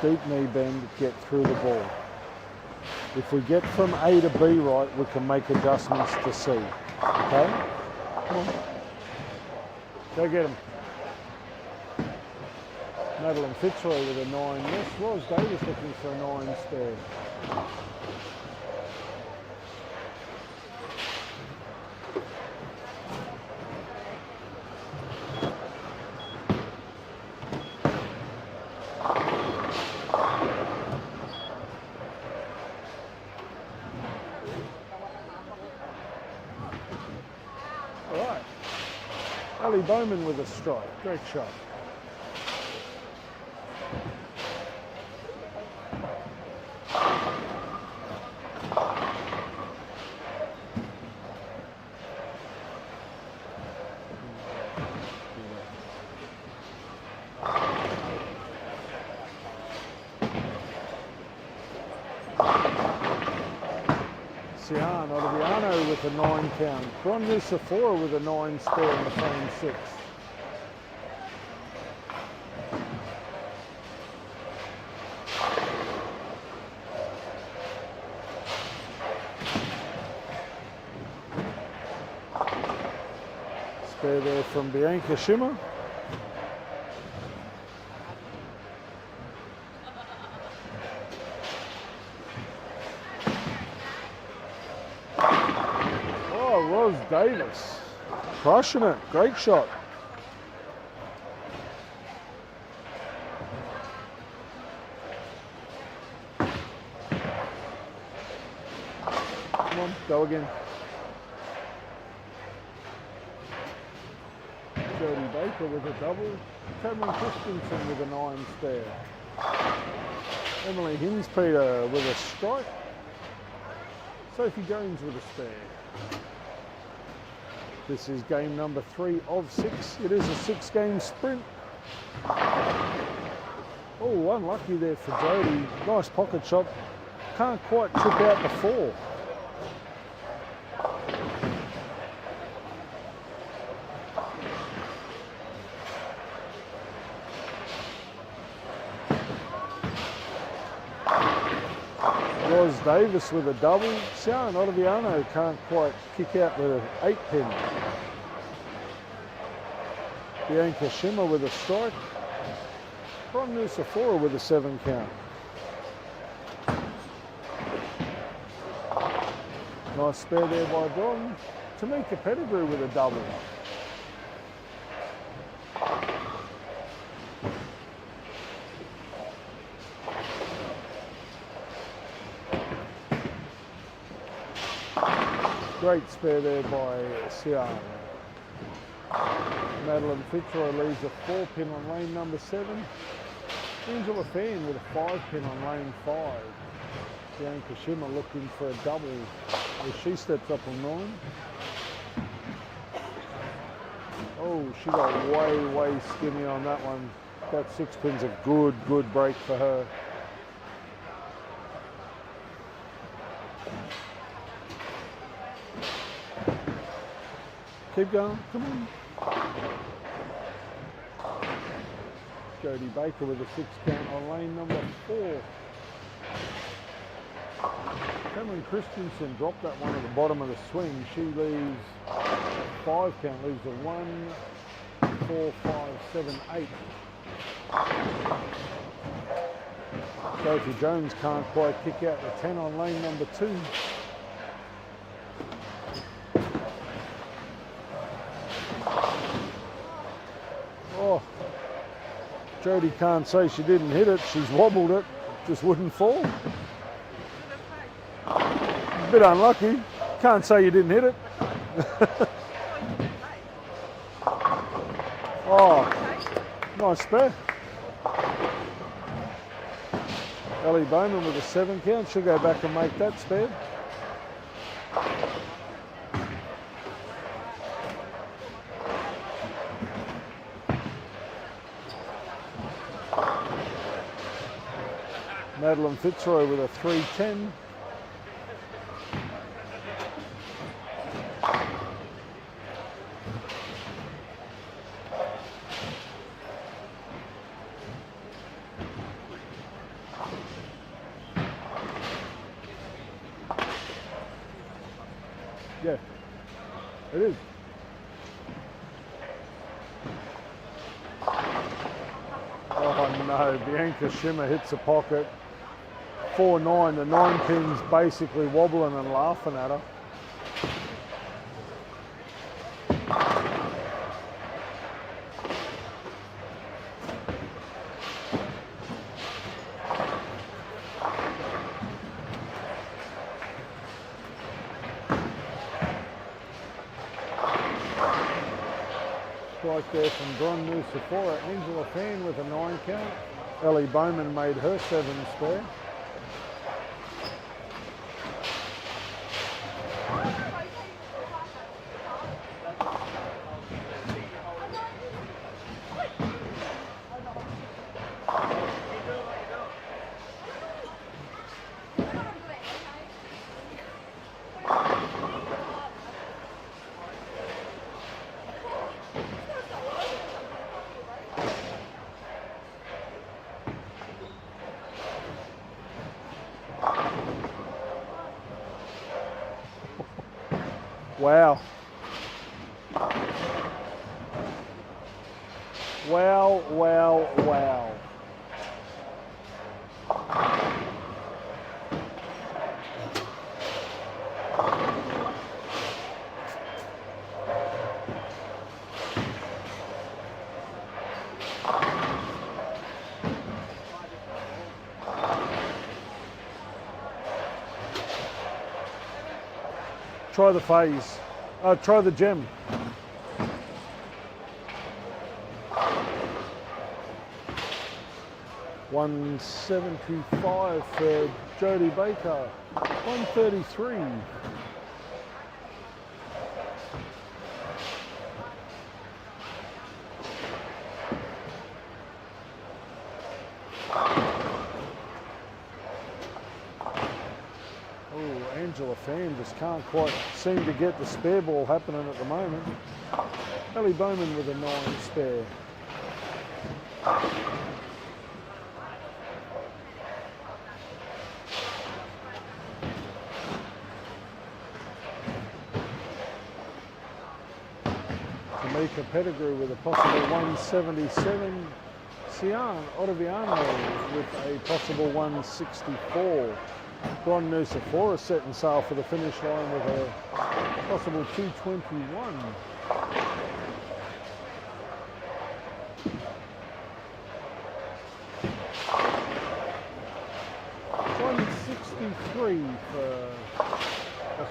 S2: Deep knee bend, get through the ball. If we get from A to B right, we can make adjustments to C. Okay? Come on. Go get him. Madeline Fitzroy with a 9. Yes, Ros Davis looking for a 9 spare. All right. Ali Bowman with a strike. Great shot. Sian Ottaviano with a 9 count. Bron Nusafora with a 9 spare in the frame 6. Spare there from Bianca Schimmer. Ros Davis, crushing it, great shot. Come on, go again. Jody Baker with a double. Cameron Christensen with a 9 spare. Emily Hinspeter with a strike. Sophie Jones with a spare. This is game number 3 of 6. It is a 6-game sprint. Oh, unlucky there for Jody. Nice pocket shot. Can't quite chip out the 4. Ros Davis with a double. Sian Ottaviano can't quite kick out the 8 pin. Bianca Schimmer with a strike. Bron Nusafora with a 7 count. Nice spare there by Bron. Tamika Pettigrew with a double. Great spare there by Sian. Madeline Fitzroy leaves a 4 pin on lane number 7. Angela Fan with a 5 pin on lane 5. Bianca Schimmer looking for a double as she steps up on 9. Oh, she got way skinny on that one. That 6 pin's a good break for her. Keep going, come on. Jody Baker with a 6 count on lane number 4. Cameron Christensen dropped that one at the bottom of the swing. She leaves 5 count, leaves a 1, 4, 5, 7, 8. Sophie Jones can't quite kick out the 10 on lane number 2. Oh, Jody can't say she didn't hit it. She's wobbled it, just wouldn't fall. Bit unlucky. Can't say you didn't hit it. Oh, nice spare. Ellie Bowman with a 7 count. She'll go back and make that spare. Madeline Fitzroy with a 310. Yeah, it is. Oh no, Bianca Schimmer hits the pocket. 4-9, the 9 pin's basically wobbling and laughing at her. Strike there from Bron Musafora. Angela Fan with a 9 count. Ellie Bowman made her 7 spare. Wow. Wow, wow, wow. Try the phase. Try the gem. $175 for Jodie Baker. 133. Angela Fan just can't quite seem to get the spare ball happening at the moment. Ellie Bowman with a 9 spare. Tamika Pettigrew with a possible 177. Sian Ottaviano with a possible 164. Bron Nusafora setting sail for the finish line with a possible 221.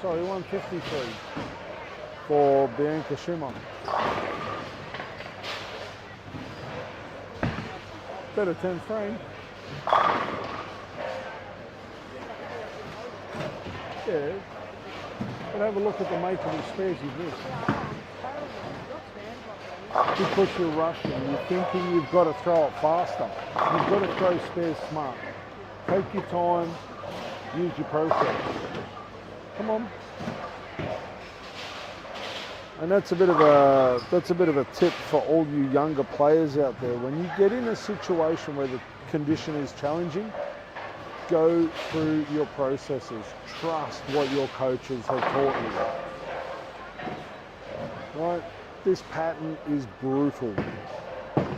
S2: $153 for Bianca Schimmer. Better 10 frame. Yeah, but have a look at the make of the spares you've missed. Because you're rushing, you're thinking you've got to throw it faster. You've got to throw spares smart. Take your time, use your process. Come on. And that's a bit of a tip for all you younger players out there. When you get in a situation where the condition is challenging, go through your processes. Trust what your coaches have taught you. Right? This pattern is brutal.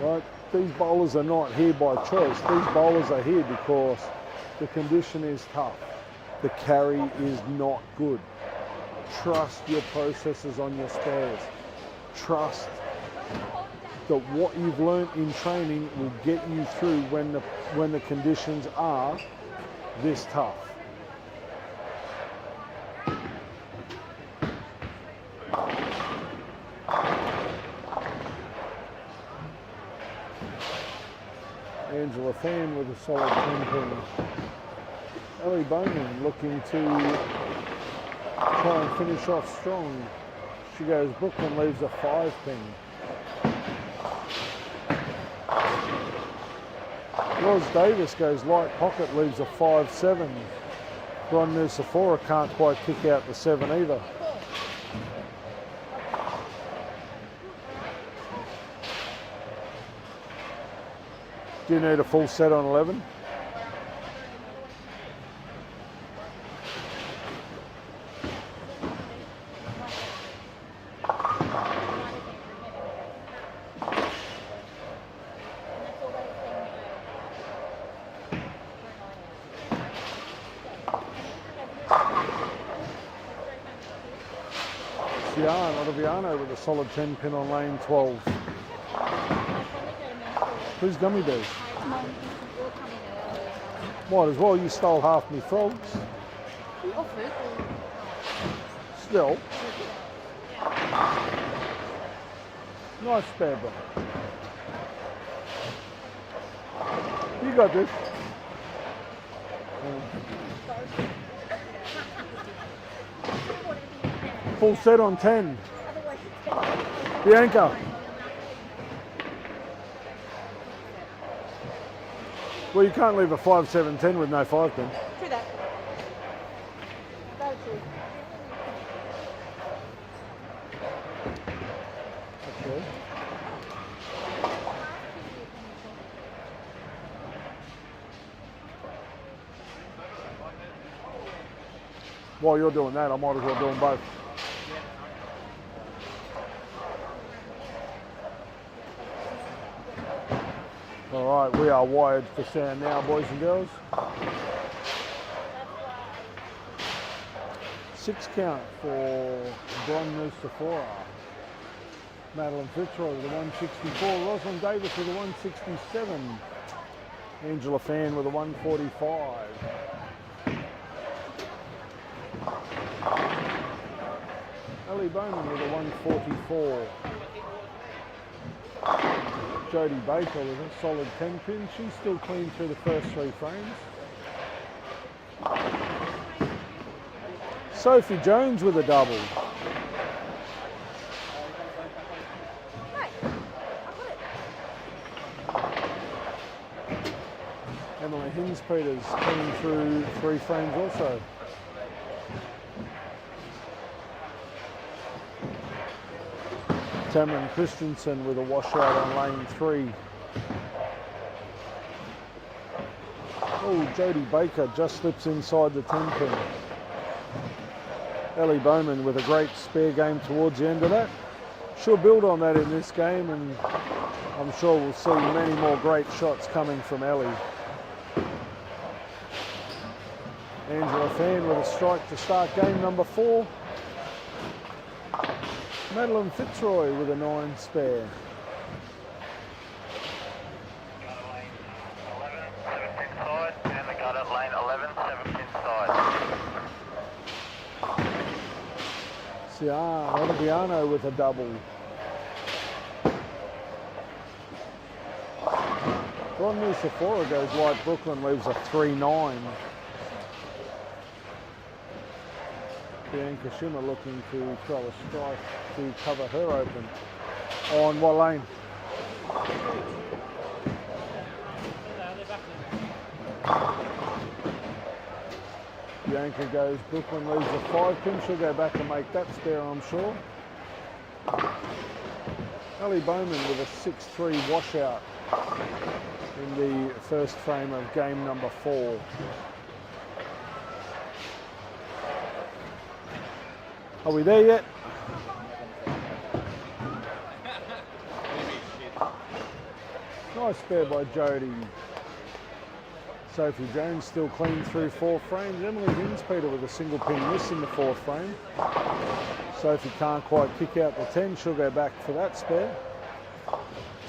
S2: Right? These bowlers are not here by choice. These bowlers are here because the condition is tough. The carry is not good. Trust your processes on your spares. Trust that what you've learned in training will get you through when the conditions are this tough. Fan with a solid 10 pin. Ellie Bowman looking to try and finish off strong. She goes Brooklyn, leaves a 5 pin. Roz Davis goes light pocket, leaves a 5-7. Bron Nusafora can't quite kick out the 7 either. Do you need a full set on 11? Ottaviano with a solid 10 pin on lane 12. Who's gummy bears? Might as well, you stole half me frogs. Still. Nice spare, bro. You got this. Full set on 10. Bianca. Well, you can't leave a 5-7-10 with no 5 pin.
S4: True that. Very true.
S2: Okay. While you're doing that, I might as well do them both. All right, we are wired for sound now, boys and girls. 6 count for Bron Nusafora. Madeline Fitzroy with a 164. Rosalind Davis with a 167. Angela Fan with a 145. Ellie Bowman with a 144. Jodie Baker with a solid 10 pin. She's still clean through the first 3 frames. Sophie Jones with a double. Emily Hins-Peters clean through 3 frames also. Tamron Christensen with a washout on lane 3. Oh, Jodie Baker just slips inside the 10 pin. Ellie Bowman with a great spare game towards the end of that. She'll build on that in this game, and I'm sure we'll see many more great shots coming from Ellie. Angela Fan with a strike to start game number 4. Madeline Fitzroy with a 9 spare. Sian Ottaviano with a double. Bron Nusafora goes light Brooklyn, leaves a 3-9. Bianca Schimmer looking to throw a strike to cover her open. On what lane? Bianca goes Brooklyn, leaves a 5 pin. She'll go back and make that spare, I'm sure. Ellie Bowman with a 6-3 washout in the first frame of game number 4. Are we there yet? Nice spare by Jodie. Sophie Jones still clean through 4 frames. Emily Hins-Peter with a single pin miss in the 4th frame. Sophie can't quite kick out the 10. She'll go back for that spare.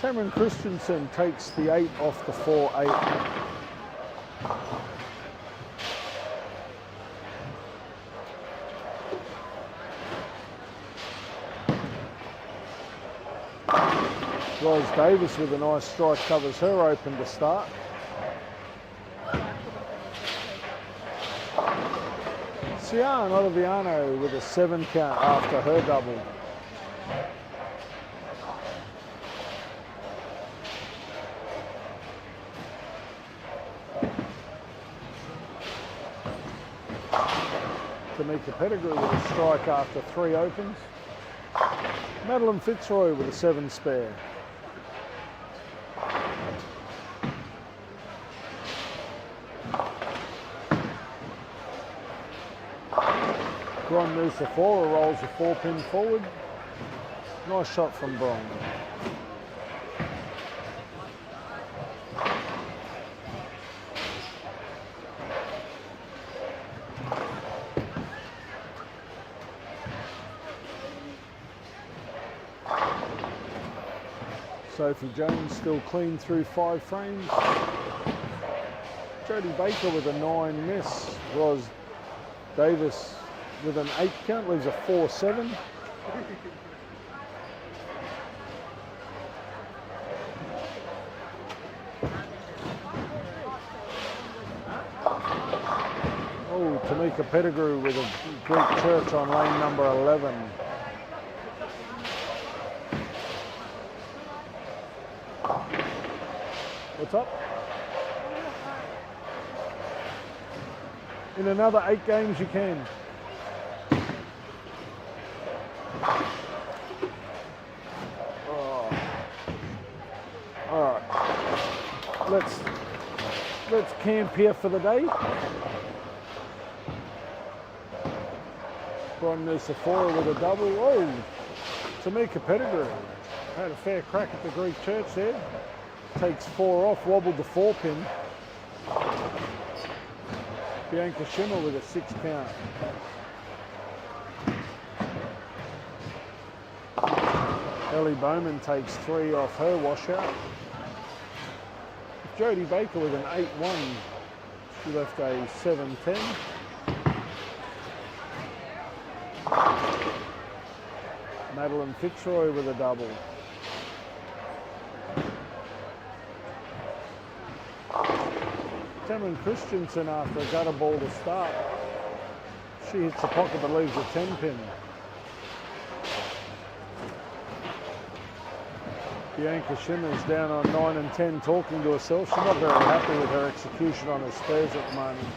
S2: Tamron Christensen takes the 8 off the 4-8. Ros Davis with a nice strike covers her open to start. Cian Ottaviano with a 7 count after her double. Tamika Pettigrew with a strike after 3 opens. Madeline Fitzroy with a 7 spare. Bron Musafora rolls a 4-pin forward. Nice shot from Bron. Sophie Jones still clean through 5 frames. Jodie Baker with a 9 miss. Ros Davis with an 8 count, leaves a 4-7. Oh, Tamika Pettigrew with a Greek Church on lane number 11. What's up? In another 8 games you can. Oh. All right. Let's camp here for the day. Bron Musafora with a double. Oh, Tamika Pettigrew had a fair crack at the Greek Church there. Takes 4 off, wobbled the 4-pin. Bianca Schimmer with a 6 count. Ellie Bowman takes 3 off her washout. Jodie Baker with an 8-1. She left a 7-10. Madeline Fitzroy with a double. Cameron Christensen after a gutter ball to start. She hits the pocket but leaves a 10-pin. Bianca Schimmer's down on 9 and 10 talking to herself. She's not very happy with her execution on her spares at the moment.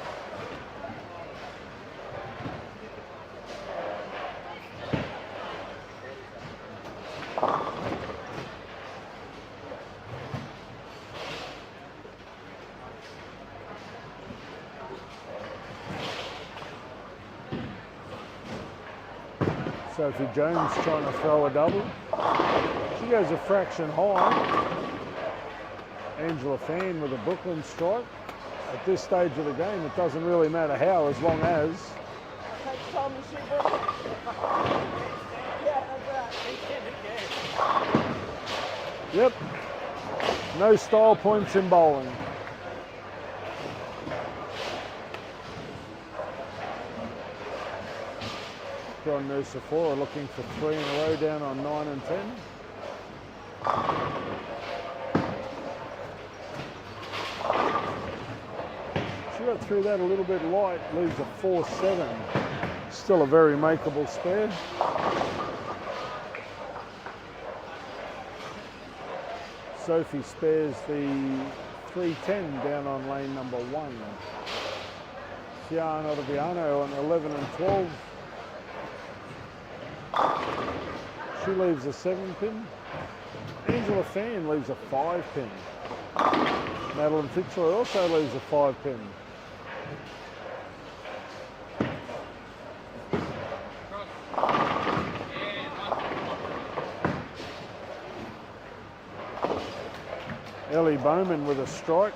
S2: Sophie Jones trying to throw a double. She goes a fraction high. Angela Fan with a Brooklyn strike. At this stage of the game, it doesn't really matter how, as long as. Yep. No style points in bowling. Bron Musafora looking for 3 in a row down on 9 and 10. She got through that a little bit light, leaves a 4-7. Still a very makeable spare. Sophie spares the 3-10 down on lane number 1. Cian Ottaviano on 11 and 12. She leaves a 7-pin. Angela Fan leaves a 5-pin. Madeline Fitzroy also leaves a 5-pin. Ellie Bowman with a strike.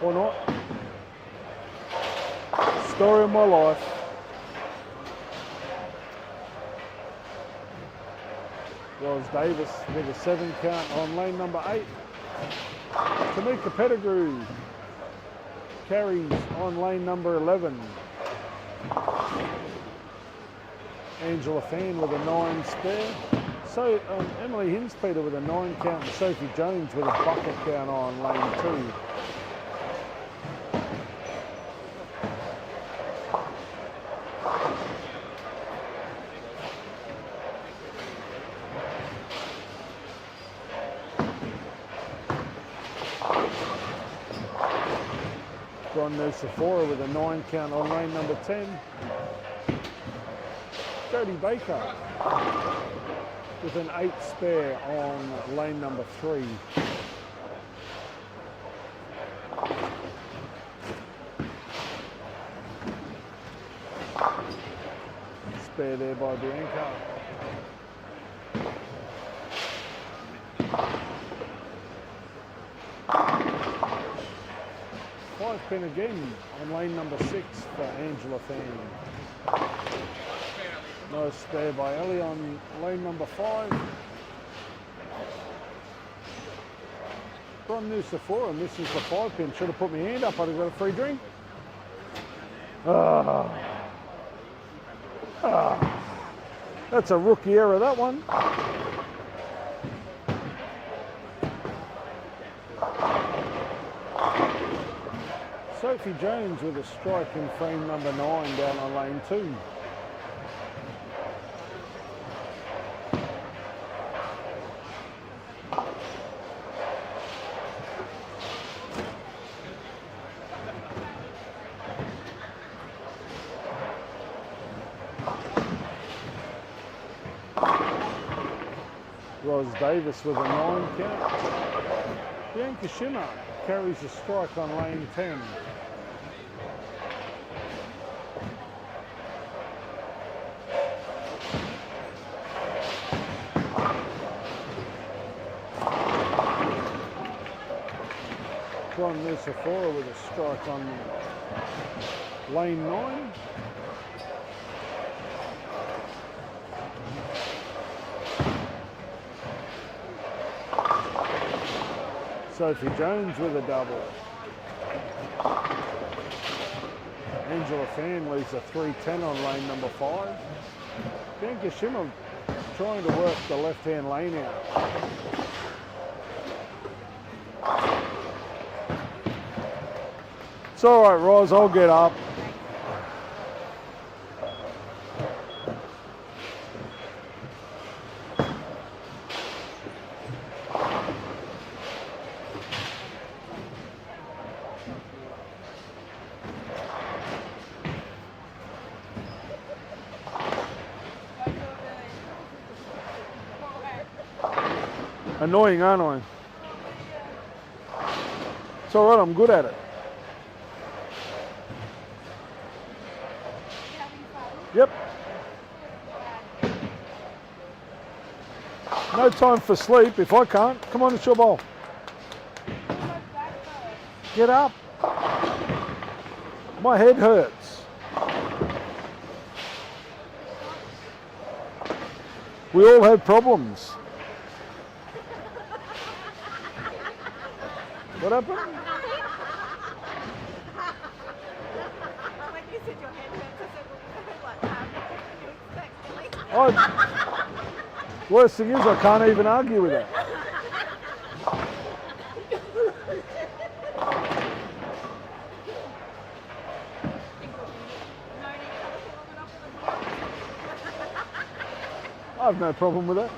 S2: Or not. Story of my life. Ros Davis with a 7 count on lane number 8. Tamika Pettigrew carries on lane number 11. Angela Fan with a 9 spare. So Emily Hinspeter with a 9 count and Sophie Jones with a bucket count on lane 2. Ron Sephora with a 9 count on lane number 10. Jody Baker with an 8 spare on lane number 3. Spare there by Bianca. 5 pin again on lane number 6 for Angela Fan. No spare by Ellie on lane number 5. Ron Sephora misses the 5 pin. Should have put my hand up, I'd have got a free drink. That's a rookie error, that one. Sophie Jones with a strike in frame number 9 down on lane 2. Ros Davis with a 9 count. Bianca Schimmer carries a strike on lane 10. Ron Sephora with a strike on lane 9. Sophie Jones with a double. Angela Fan leaves a 310 on lane number 5. Bianca Schimmer trying to work the left-hand lane out. It's all right, Roz, I'll get up. Annoying, aren't I? It's all right, I'm good at it. Yep. No time for sleep if I can't. Come on, it's your ball. Get up. My head hurts. We all have problems. What happened?
S4: When you said your head hurts, I said,
S2: Oh, worst thing is I can't even argue with that. I have no problem with that.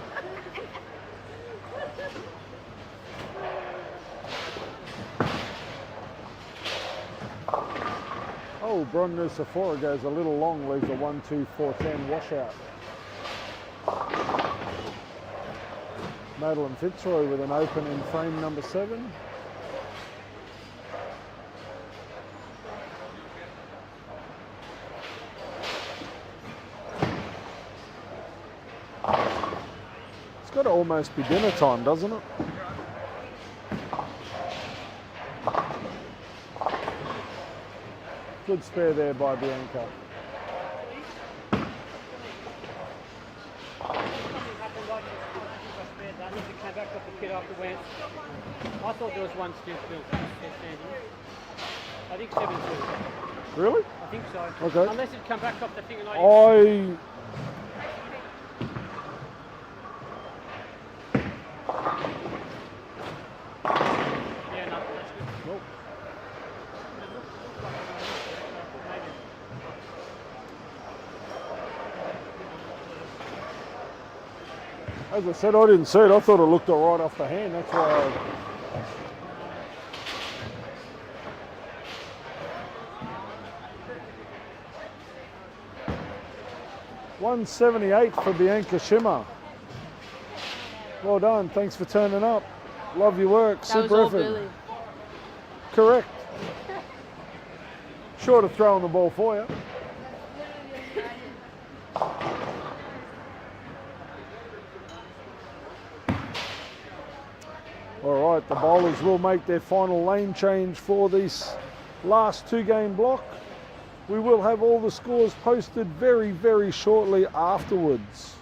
S2: Oh, Ron Sephora goes a little long, leaves a 1-2-4-10 washout. Madeline Fitzroy with an open in frame number 7. It's got to almost be dinner time, doesn't it? Good spare there by Bianca.
S3: I thought there was one still standing. I think 7-2.
S2: Really?
S3: I think so.
S2: Okay.
S3: Unless it come back off the thing and yeah, no, that's good.
S2: Nope. As I said, I didn't see it. I thought it looked all right off the hand. That's why 178 for Bianca Schimmer. Well done. Thanks for turning up. Love your work.
S4: That was
S2: Super
S4: all
S2: effort.
S4: Billy.
S2: Correct. Short of throwing the ball for you. All right, the bowlers will make their final lane change for this last 2-game block. We will have all the scores posted very, very shortly afterwards.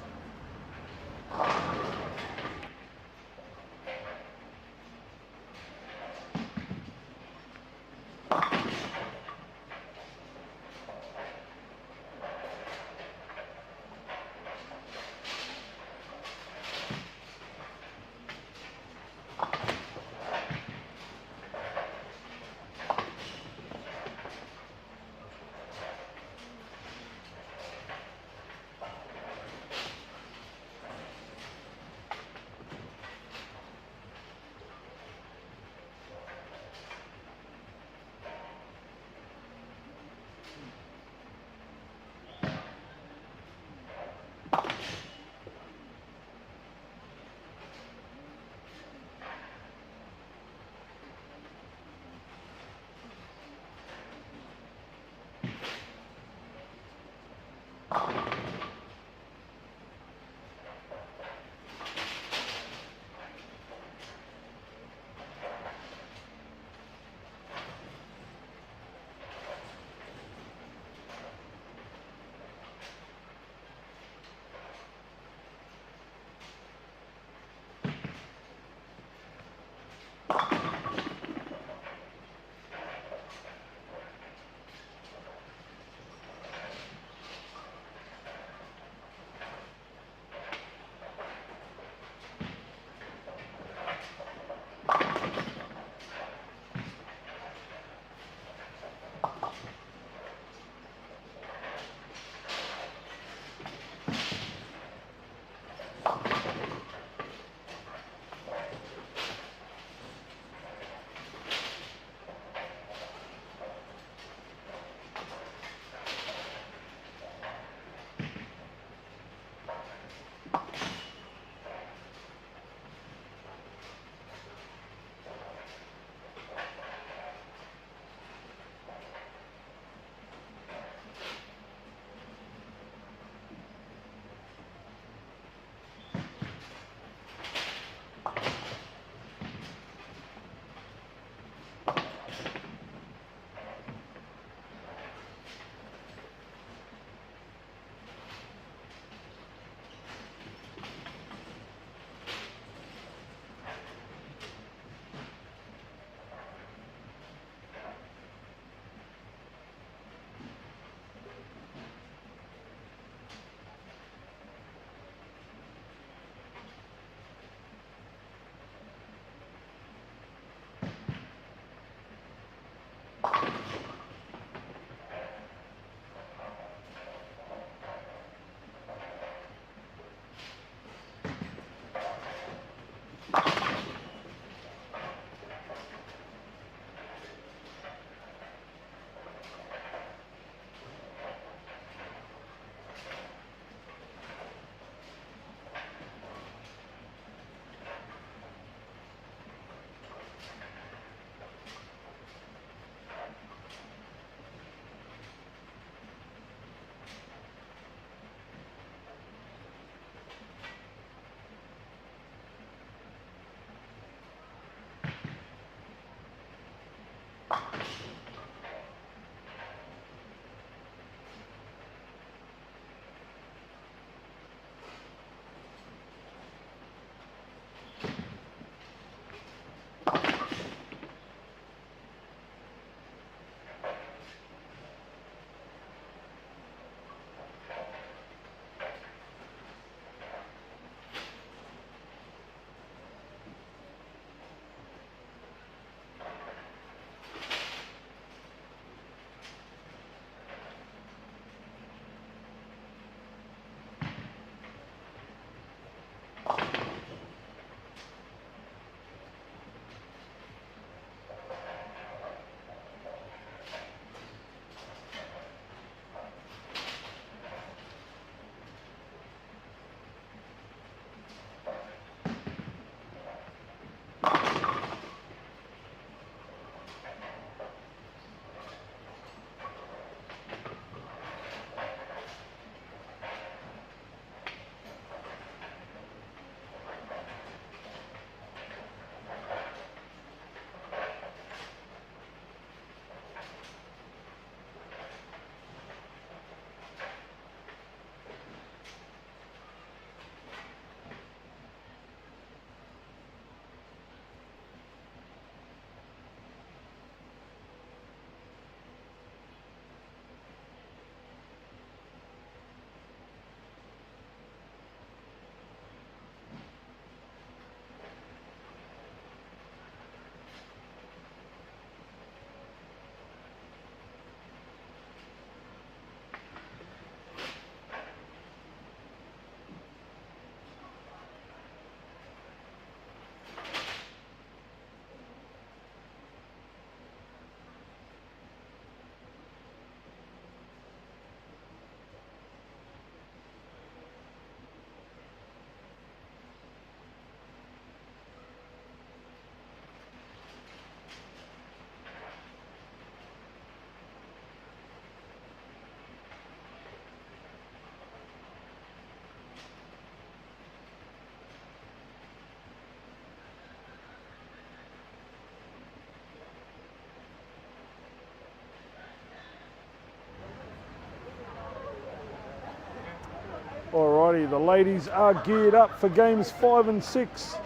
S2: Alrighty, the ladies are geared up for games 5 and 6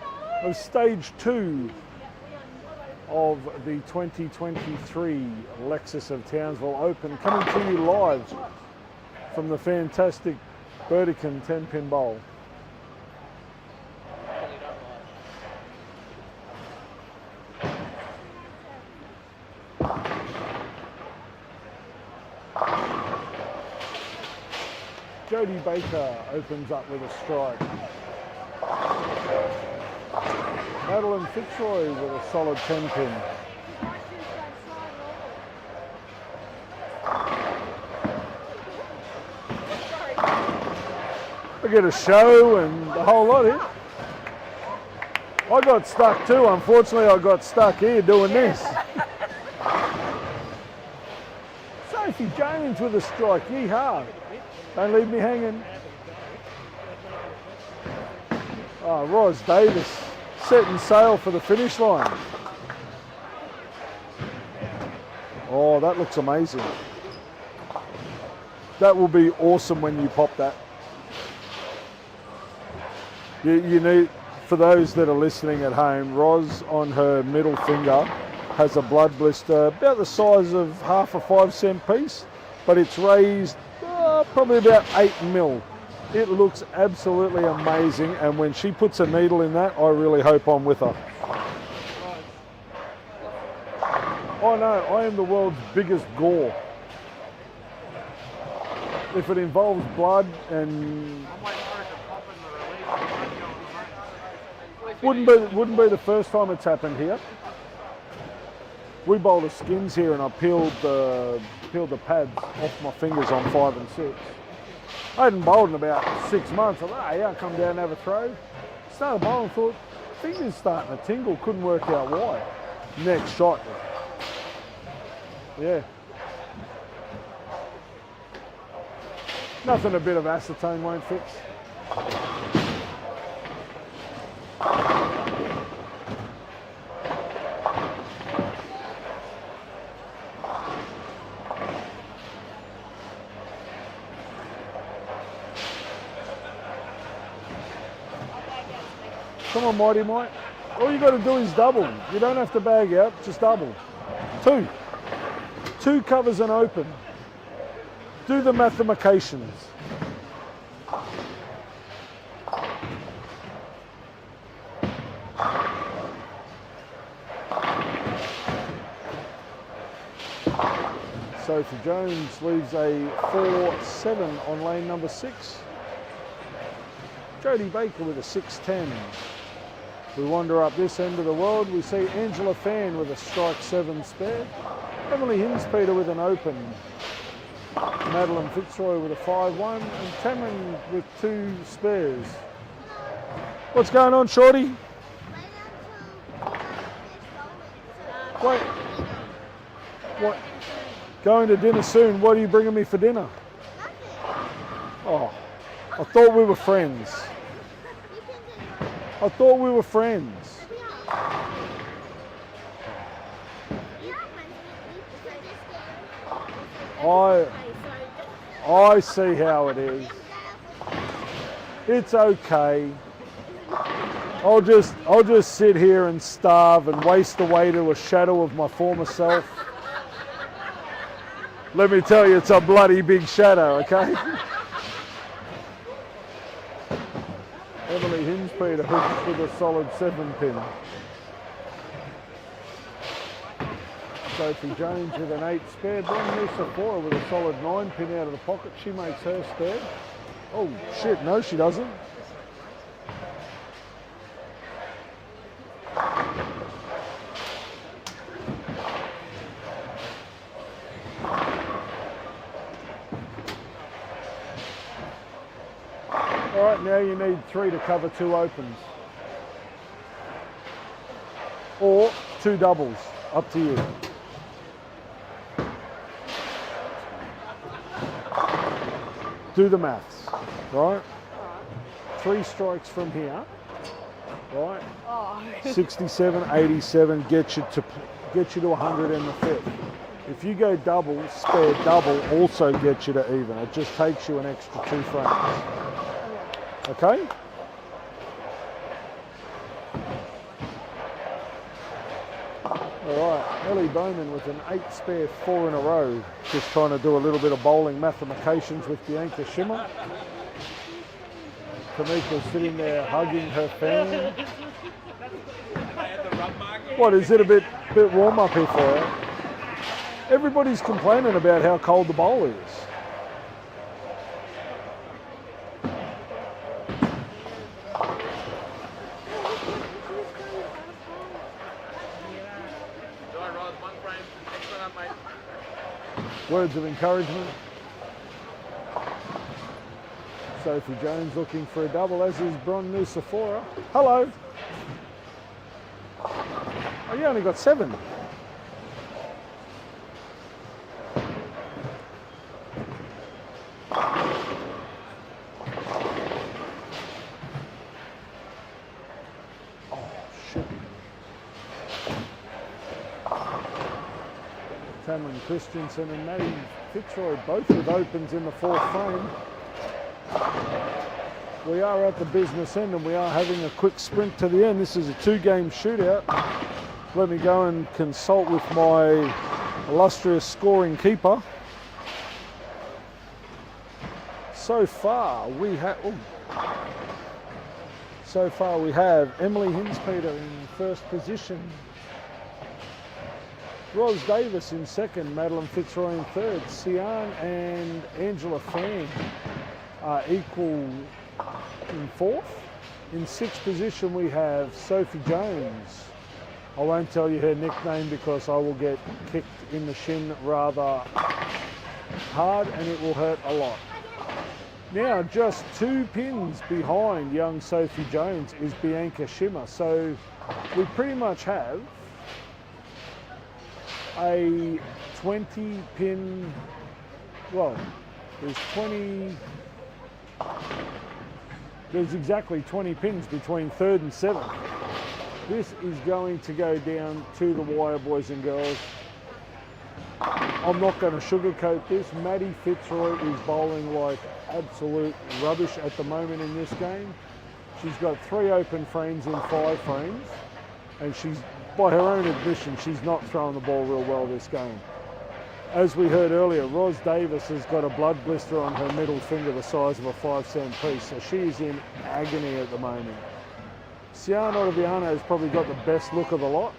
S2: of stage 2 of the 2023 Lexus of Townsville Open, coming to you live from the fantastic Burdekin 10-pin bowl. Jodie Baker opens up with a strike. Madeline Fitzroy with a solid 10-pin. I get a show and the whole lot here. I got stuck too, unfortunately. I got stuck here doing this. Sophie Jones with a strike, yeehaw. Don't leave me hanging. Oh, Ros Davis setting sail for the finish line. Oh, that looks amazing. That will be awesome when you pop that. You need, for those that are listening at home, Ros on her middle finger has a blood blister about the size of half a 5-cent piece, but it's raised probably about 8 mil. It looks absolutely amazing, and when she puts a needle in that, I really hope I'm with her. I know, I am the world's biggest gore. If it involves blood and... Wouldn't be the first time it's happened here. We bowled a skins here and I peeled the pads off my fingers on 5 and 6. I hadn't bowled in about 6 months. I thought, hey, I'll come down and have a throw. Started bowling, thought, fingers starting to tingle, couldn't work out why. Next shot. Yeah. Nothing a bit of acetone won't fix. Come on, Mighty Mike. All you got to do is double. You don't have to bag out, just double. 2. 2 covers and open. Do the mathematications. Sophie Jones leaves a 4-7 on lane number 6. Jodie Baker with a 6-10. We wander up this end of the world. We see Angela Fan with a strike 7 spare. Emily Hinspeter with an open. Madeline Fitzroy with a 5-1. And Tamron with 2 spares. What's going on, Shorty? Wait. What? Going to dinner soon. What are you bringing me for dinner? Oh, I thought we were friends. I thought we were friends. I see how it is. It's okay. I'll just sit here and starve and waste away to a shadow of my former self. Let me tell you, it's a bloody big shadow, okay? Emily Hinspeter hooks with a solid 7-pin. Sophie Jones with an 8 spare. Then Lisa Foyer with a solid 9-pin out of the pocket. She makes her spare. Oh shit, no she doesn't. Alright, now you need 3 to cover 2 opens. Or 2 doubles, up to you. Do the maths, right? 3 strikes from here, right? 67, 87, get you to 100 in the 5th. If you go double, spare double also gets you to even. It just takes you an extra 2 frames. Okay? All right, Ellie Bowman with an 8 spare 4 in a row. Just trying to do a little bit of bowling mathematications with Bianca Schimmer. Kamika's sitting there hugging her fan. What, is it a bit warm up here for her? Everybody's complaining about how cold the bowl is. Words of encouragement. Sophie Jones looking for a double, as is Bron Nusafora. Hello. Oh, you only got 7. Oh, shit. Cameron Christensen and Maddie Fitzroy both with opens in the 4th frame. We are at the business end and we are having a quick sprint to the end. This is a 2-game shootout. Let me go and consult with my illustrious scoring keeper. So far we have Emily Hinspeter in first position. Ros Davis in second, Madeline Fitzroy in third. Sian and Angela Fan are equal in 4th. In 6th position we have Sophie Jones. I won't tell you her nickname because I will get kicked in the shin rather hard and it will hurt a lot. Now just 2 pins behind young Sophie Jones is Bianca Schimmer. So we pretty much have a 20 pin, well, there's exactly 20 pins between 3rd and 7th. This is going to go down to the wire, boys and girls. I'm not going to sugarcoat this. Maddie Fitzroy is bowling like absolute rubbish at the moment in this game. She's got 3 open frames in 5 frames, and she's, by her own admission, she's not throwing the ball real well this game. As we heard earlier, Ros Davis has got a blood blister on her middle finger the size of a 5-cent piece, so she is in agony at the moment. Sian Ottaviano has probably got the best look of the lot.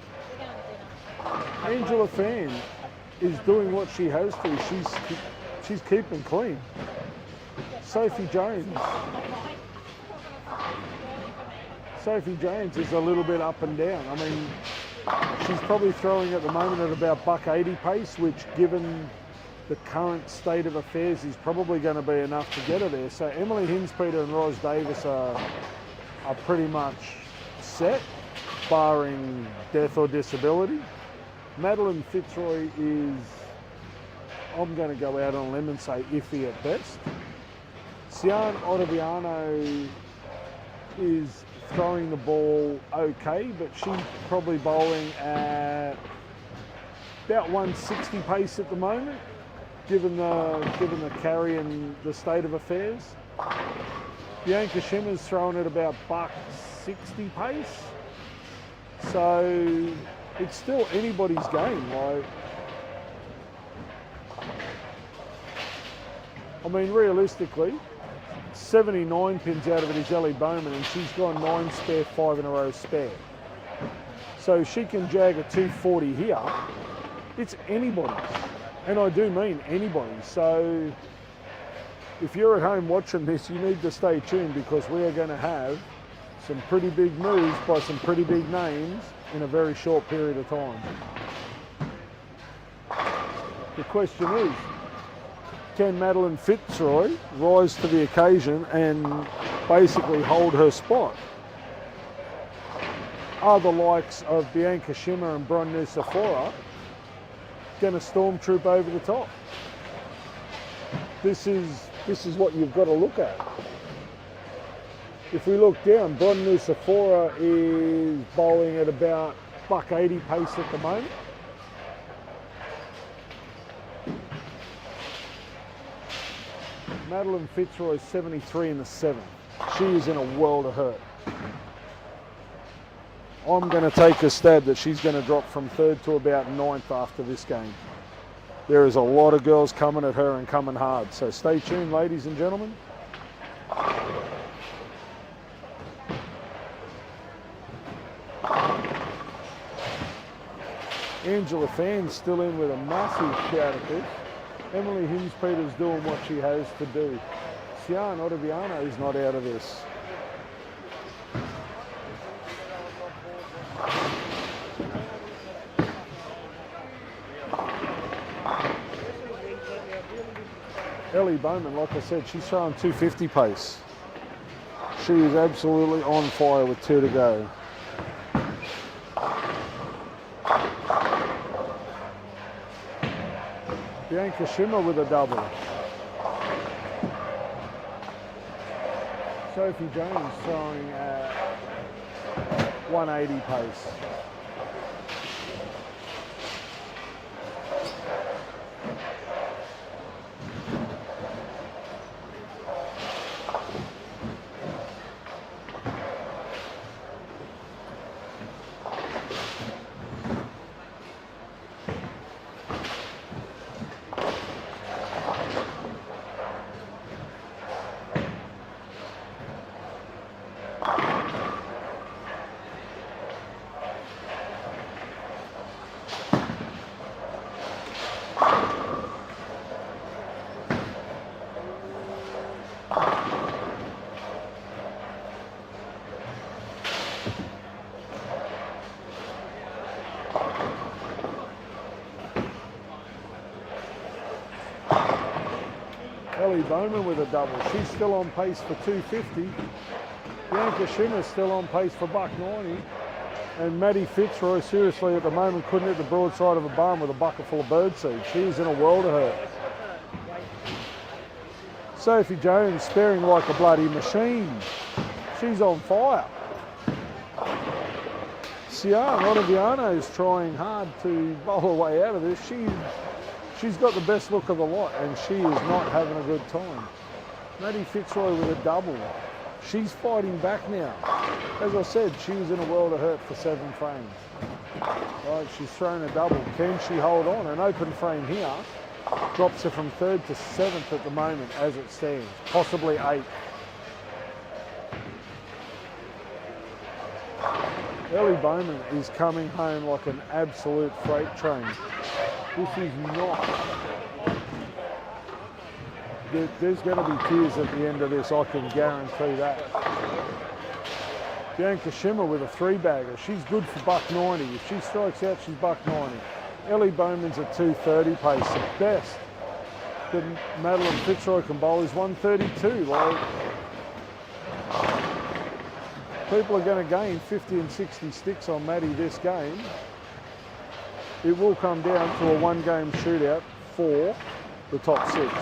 S2: Angela Fan is doing what she has to. She's keeping clean. Sophie Jones is a little bit up and down. I mean, she's probably throwing at the moment at about $1.80 pace, which given the current state of affairs is probably going to be enough to get her there. So Emily Hinspeter and Ros Davis are pretty much set, barring death or disability. Madeline Fitzroy is, I'm going to go out on a limb and say iffy at best. Sian Ottaviano is throwing the ball okay, but she's probably bowling at about 160 pace at the moment, given the carry and the state of affairs. Bianca Schimmer's throwing at about $160 pace, so it's still anybody's game. Like, I mean, realistically, 79 pins out of it is Ellie Bowman, and she's gone 9 spare, 5 in a row spare. So she can jag a 240 here. It's anybody's, and I do mean anybody's. So if you're at home watching this, you need to stay tuned because we are going to have some pretty big moves by some pretty big names in a very short period of time. The question is, can Madeline Fitzroy rise to the occasion and basically hold her spot? Are the likes of Bianca Schimmer and Bron Nusafora going to stormtroop over the top? This is what you've got to look at. If we look down, Bron Nusafora is bowling at about $180 pace at the moment. Madeline Fitzroy is 73 in the 7th. She is in a world of hurt. I'm going to take a stab that she's going to drop from 3rd to about 9th after this game. There is a lot of girls coming at her and coming hard. So stay tuned, ladies and gentlemen. Angela Fan's still in with a massive shout at this. Emily Hinspeter's doing what she has to do. Sian Ottaviano is not out of this. Ellie Bowman, like I said, she's throwing 250 pace. She is absolutely on fire with 2 to go. Bianca Schimmer with a double. Sophie Jones throwing at 180 pace. Ellie Bowman with a double. She's still on pace for 250. Bianca Schimmer's still on pace for $1.90. And Maddie Fitzroy, seriously, at the moment, couldn't hit the broadside of a barn with a bucket full of birdseed. She's in a world of hurt. Sophie Jones sparing like a bloody machine. She's on fire. Sian Ottaviano is trying hard to bowl her way out of this. She's got the best look of the lot, and she is not having a good time. Maddie Fitzroy with a double. She's fighting back now. As I said, she was in a world of hurt for 7 frames. Right, she's thrown a double. Can she hold on? An open frame here drops her from 3rd to 7th at the moment as it stands, possibly 8th. Ellie Bowman is coming home like an absolute freight train. This is not... There's going to be tears at the end of this, I can guarantee that. Bianca Schimmer with a 3-bagger. She's good for $1.90. If she strikes out, she's $1.90. Ellie Bowman's at 230 pace. The best that Madeline Fitzroy can bowl is 132. Like, people are going to gain 50 and 60 sticks on Maddie this game. It will come down to a 1-game shootout for the top 6.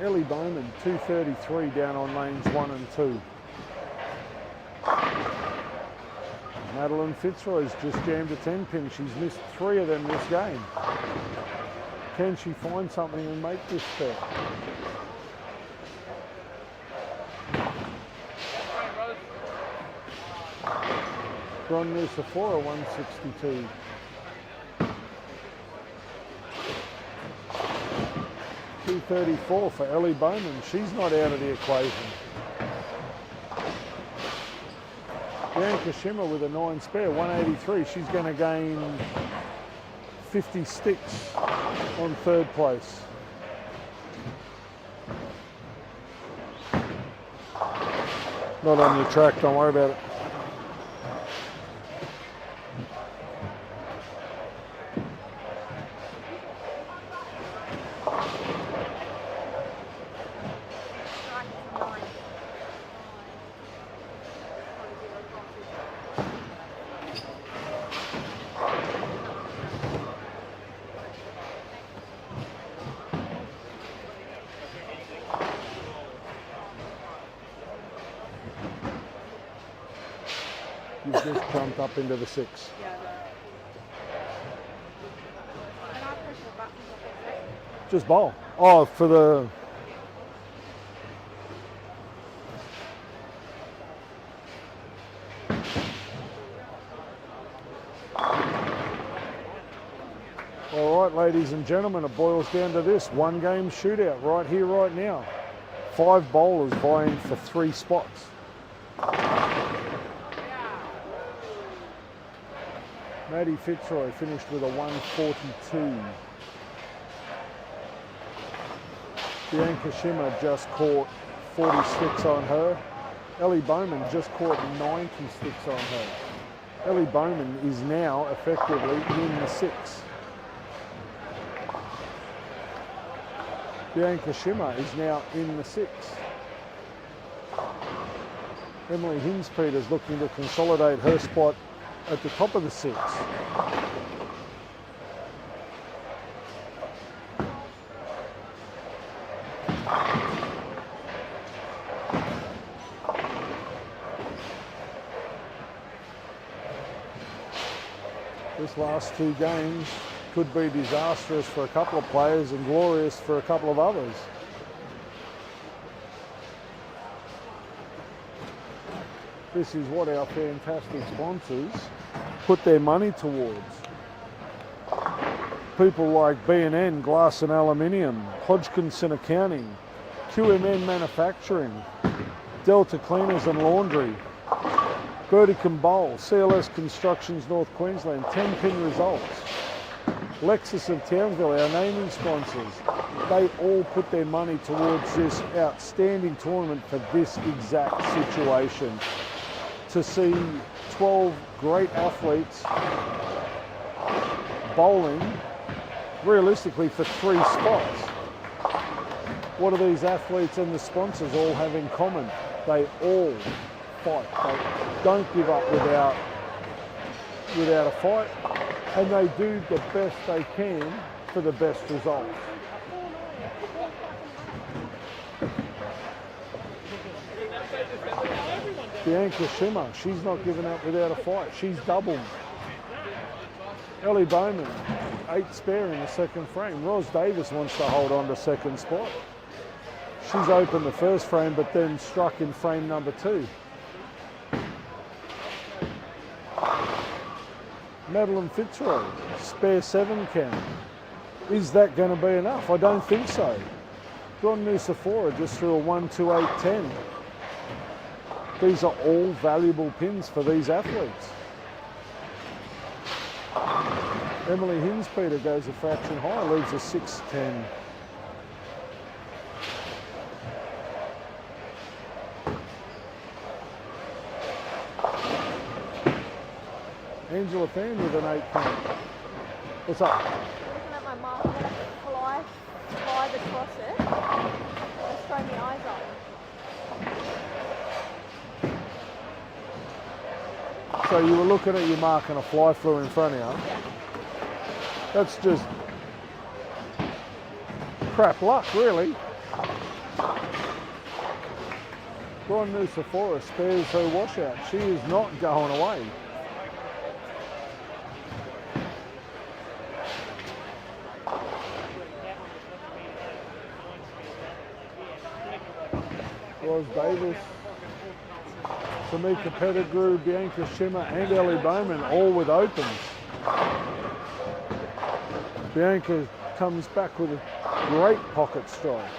S2: Ellie Bowman, 233 down on lanes 1 and 2. Madeline Fitzroy's just jammed a 10-pin. She's missed 3 of them this game. Can she find something and make this fair? Ron Nusafora, 162. $234 for Ellie Bowman. She's not out of the equation. Bianca Schimmer with a 9 spare, 183. She's going to gain 50 sticks on 3rd place. Not on your track, don't worry about it. you've just jumped up into the 6.
S4: Yeah, I know. Can I push the buttons off the side?
S2: Just bowl. Oh, for the... All right, ladies and gentlemen, it boils down to this. 1 game shootout right here, right now. 5 bowlers vying for 3 spots. Maddie Fitzroy finished with a 142. Bianca Schimmer just caught 40 sticks on her. Ellie Bowman just caught 90 sticks on her. Ellie Bowman is now effectively in the 6. Bianca Schimmer is now in the 6. Emily Hinspeter is looking to consolidate her spot at the top of the 6. This last 2 games could be disastrous for a couple of players and glorious for a couple of others. This is what our fantastic sponsors put their money towards. People like B&N Glass and Aluminium, Hodgkinson Accounting, QMN Manufacturing, Delta Cleaners and Laundry, Burdekin Bowl, CLS Constructions North Queensland, 10-pin results. Lexus of Townsville, our naming sponsors, they all put their money towards this outstanding tournament for this exact situation. To see 12 great athletes bowling realistically for 3 spots. What do these athletes and the sponsors all have in common? They all fight. They don't give up without a fight, and they do the best they can for the best results. Bianca Schimmer, she's not giving up without a fight. She's doubled. Ellie Bowman, 8 spare in the second frame. Ros Davis wants to hold on to second spot. She's opened the first frame, but then struck in frame number 2. Madeline Fitzroy, spare 7 count. Is that going to be enough? I don't think so. Ron Nusafora just threw a 128.10. These are all valuable pins for these athletes. Emily Hinspeter goes a fraction high, leaves a 6.10. Angela Fan with an 8 count. What's up?
S4: Looking at my mark, I'm going to slide across it. Just throw my eyes up.
S2: So you were looking at your mark and a fly flew in front of you. That's just crap luck, really. Ron Nusafora spares her washout. She is not going away. Ros Davis, Tamika Pettigrew, Bianca Schimmer and Ellie Bowman all with opens. Bianca comes back with a great pocket strike.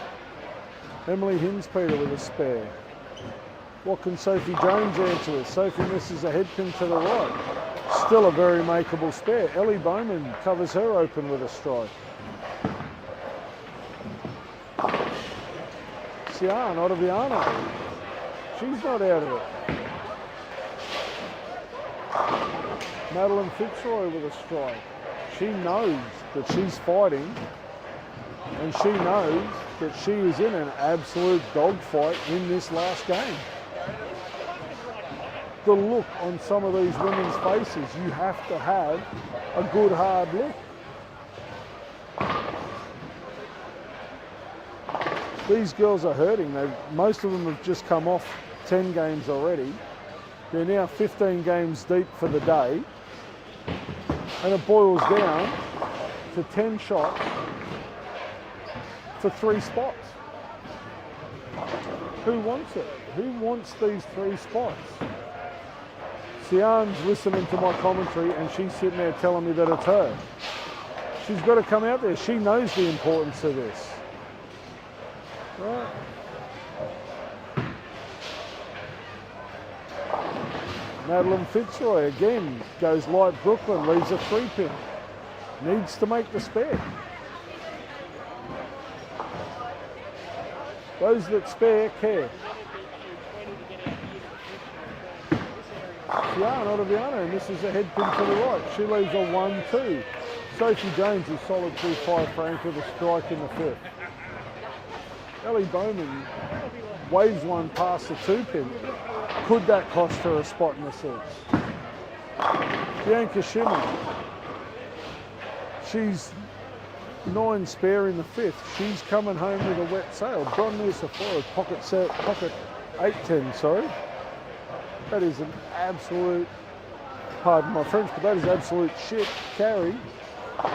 S2: Emily Hinspeter with a spare. What can Sophie Jones answer with? Sophie misses a head pin to the right. Still a very makeable spare. Ellie Bowman covers her open with a strike. Sian Ottaviano, she's not out of it. Madeline Fitzroy with a strike. She knows that she's fighting, and she knows that she is in an absolute dogfight in this last game. The look on some of these women's faces, you have to have a good hard look. These girls are hurting. Most of them have just come off 10 games already. They're now 15 games deep for the day, and it boils down to 10 shots for 3 spots. Who wants it? Who wants these 3 spots? Sian's listening to my commentary and she's sitting there telling me that it's her. She's got to come out there. She knows the importance of this. Right? Madeline Fitzroy again goes light Brooklyn, leaves a 3-pin. Needs to make the spare. Those that spare care. Sian Ottaviano misses a head pin to the right. She leaves a 1-2. Sophie Jones is solid through 5 frames with a strike in the 5th. Ellie Bowman waves one past the 2-pin. Could that cost her a spot in the 6th? Bianca Schimmer. She's 9 spare in the 5th. She's coming home with a wet sail. Bron Nusaforo, pocket 8-10, sorry. That is an absolute, pardon my French, but that is absolute shit carry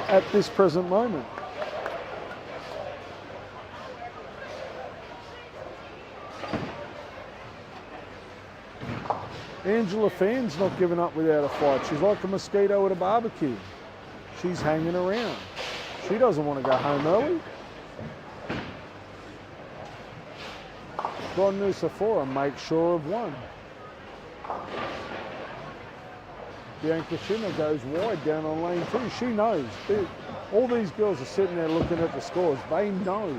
S2: at this present moment. Angela Fan's not giving up without a fight. She's like a mosquito at a barbecue. She's hanging around. She doesn't want to go home early. Bron Nusaforo makes sure of 1. Bianca Schimmer goes wide down on lane 2. She knows. All these girls are sitting there looking at the scores. They know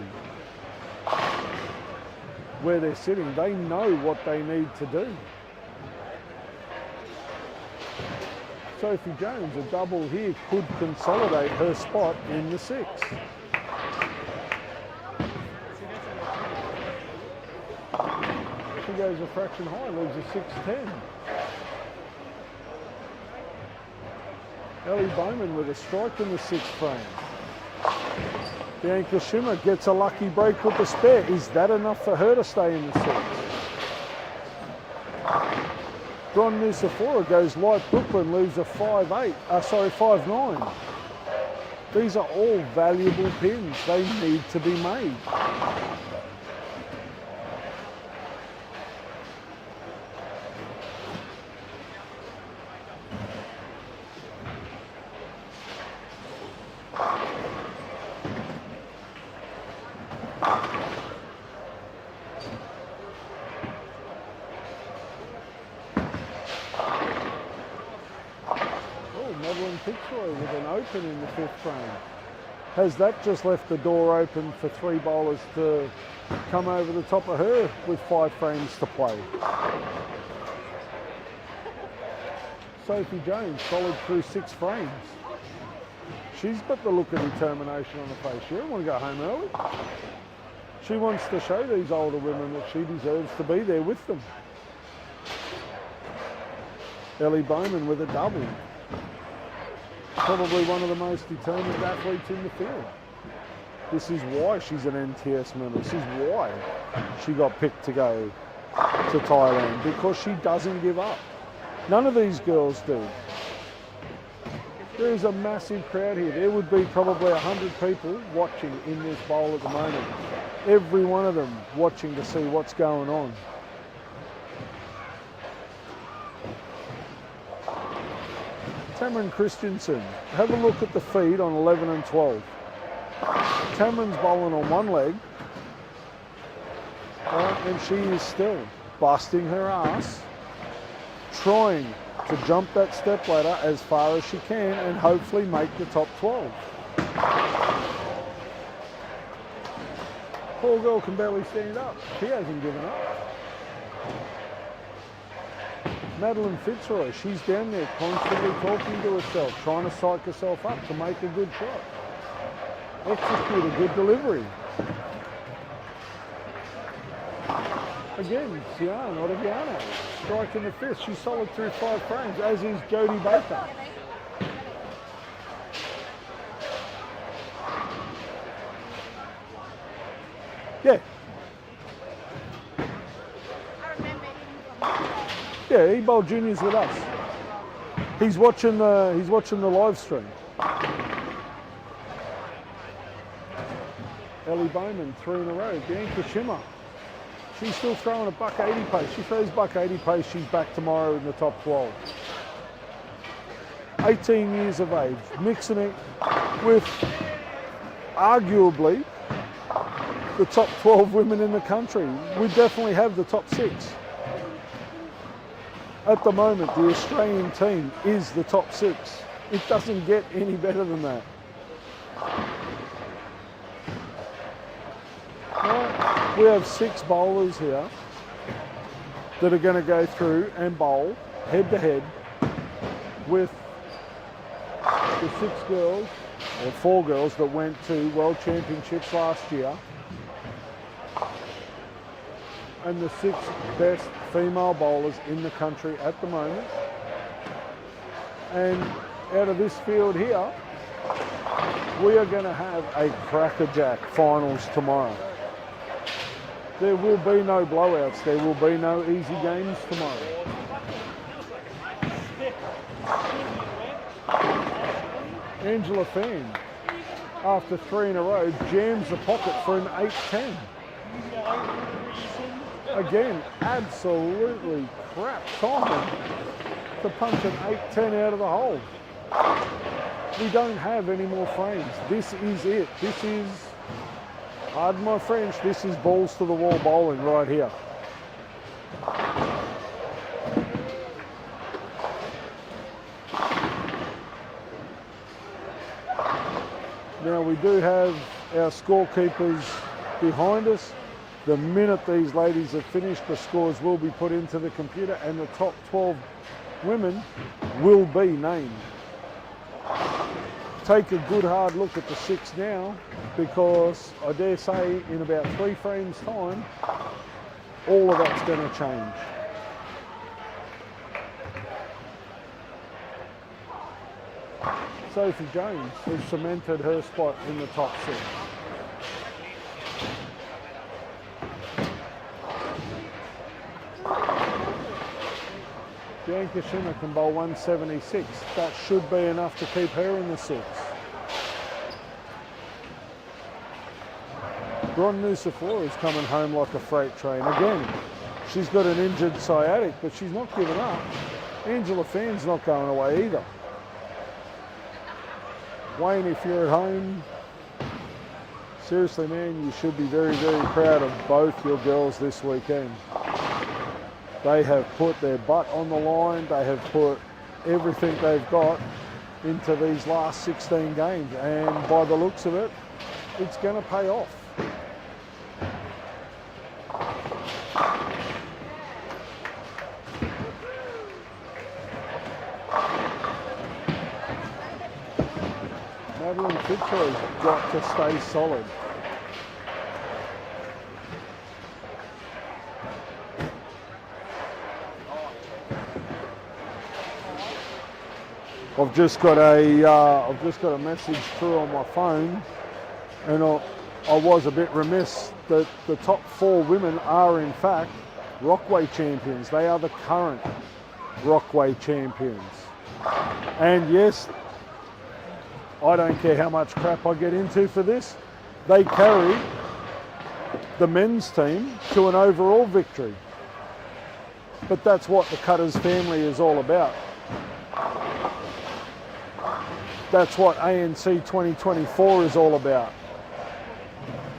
S2: where they're sitting. They know what they need to do. Sophie Jones, a double here, could consolidate her spot in the 6th. She goes a fraction high, leaves a 6-10. Ellie Bowman with a strike in the 6th frame. Bianca Schimmer gets a lucky break with the spare. Is that enough for her to stay in the 6th? Bron Nusaforo goes light Brooklyn, leaves a 5-9. These are all valuable pins. They need to be made. Fitzroy with an open in the 5th frame. Has that just left the door open for 3 bowlers to come over the top of her with 5 frames to play? Sophie Jones solid through 6 frames. She's got the look of determination on her face. She doesn't want to go home early. She wants to show these older women that she deserves to be there with them. Ellie Bowman with a double. Probably one of the most determined athletes in the field. This is why she's an NTS member. This is why she got picked to go to Thailand, because she doesn't give up. None of these girls do. There is a massive crowd here. There would be probably 100 people watching in this bowl at the moment. Every one of them watching to see what's going on. Tamron Christensen, have a look at the feed on 11 and 12. Tamron's bowling on one leg, and she is still busting her ass, trying to jump that step ladder as far as she can and hopefully make the top 12. Poor girl can barely stand up. She hasn't given up. Madeline Fitzroy, she's down there constantly talking to herself, trying to psych herself up to make a good shot. Execute a good delivery. Again, Sian Ottaviano, strike in the 5th. She's solid through 5 frames, as is Jodie Baker. Yeah. Yeah, he bowled juniors with us. He's watching the live stream. Ellie Bowman, 3 in a row. Bianca Schimmer. She's still throwing a $1.80 pace. She throws $1.80 pace. She's back tomorrow in the top 12. 18 years of age, mixing it with arguably the top 12 women in the country. We definitely have the top 6. At the moment, the Australian team is the top 6. It doesn't get any better than that. Now, we have 6 bowlers here that are going to go through and bowl head to head with the 6 girls, or 4 girls that went to World Championships last year, and the 6 best female bowlers in the country at the moment. And out of this field here, we are going to have a crackerjack finals tomorrow. There will be no blowouts, there will be no easy games tomorrow. Angela Fan, after 3 in a row, jams the pocket for an 8-10. Again, absolutely crap timing to punch an 8-10 out of the hole. We don't have any more frames. This is it. This is, pardon my French, this is balls to the wall bowling right here. Now we do have our scorekeepers behind us. The minute these ladies have finished, the scores will be put into the computer and the top 12 women will be named. Take a good hard look at the 6 now, because I dare say in about 3 frames time, all of that's going to change. Sophie Jones has cemented her spot in the top 6. Bianca Schimmer can bowl 176. That should be enough to keep her in the 6. Bron Nusafora is coming home like a freight train. Again, she's got an injured sciatic, but she's not giving up. Angela Fan's not going away either. Wayne, if you're at home, seriously, man, you should be very, very proud of both your girls this weekend. They have put their butt on the line. They have put everything they've got into these last 16 games. And by the looks of it, it's going to pay off. Madeline Fitzroy's got to stay solid. I've just got a message through on my phone, and I was a bit remiss that the top 4 women are in fact Rockway champions. They are the current Rockway champions. And yes, I don't care how much crap I get into for this, they carried the men's team to an overall victory. But that's what the Cutters family is all about. That's what ANC 2024 is all about.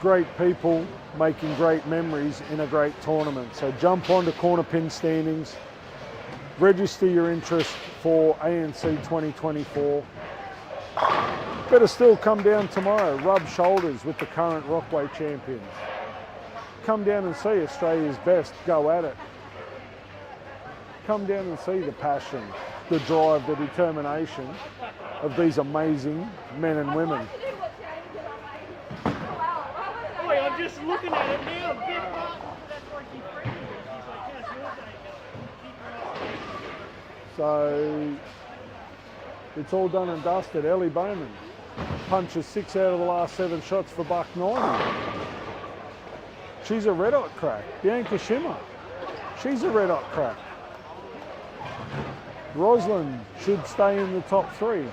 S2: Great people making great memories in a great tournament. So jump onto Corner Pin Standings, register your interest for ANC 2024. Better still, come down tomorrow, rub shoulders with the current Rockway champions. Come down and see Australia's best go at it. Come down and see the passion, the drive, the determination of these amazing men and women.
S3: Boy, I'm just looking at it now. Big Martin. That's like he's freaking it. He's like, yes, your day.
S2: So it's all done and dusted. Ellie Bowman punches 6 out of the last 7 shots for $1.90. She's a red hot crack. Bianca Schimmer, she's a red hot crack. Roslyn should stay in the top 3.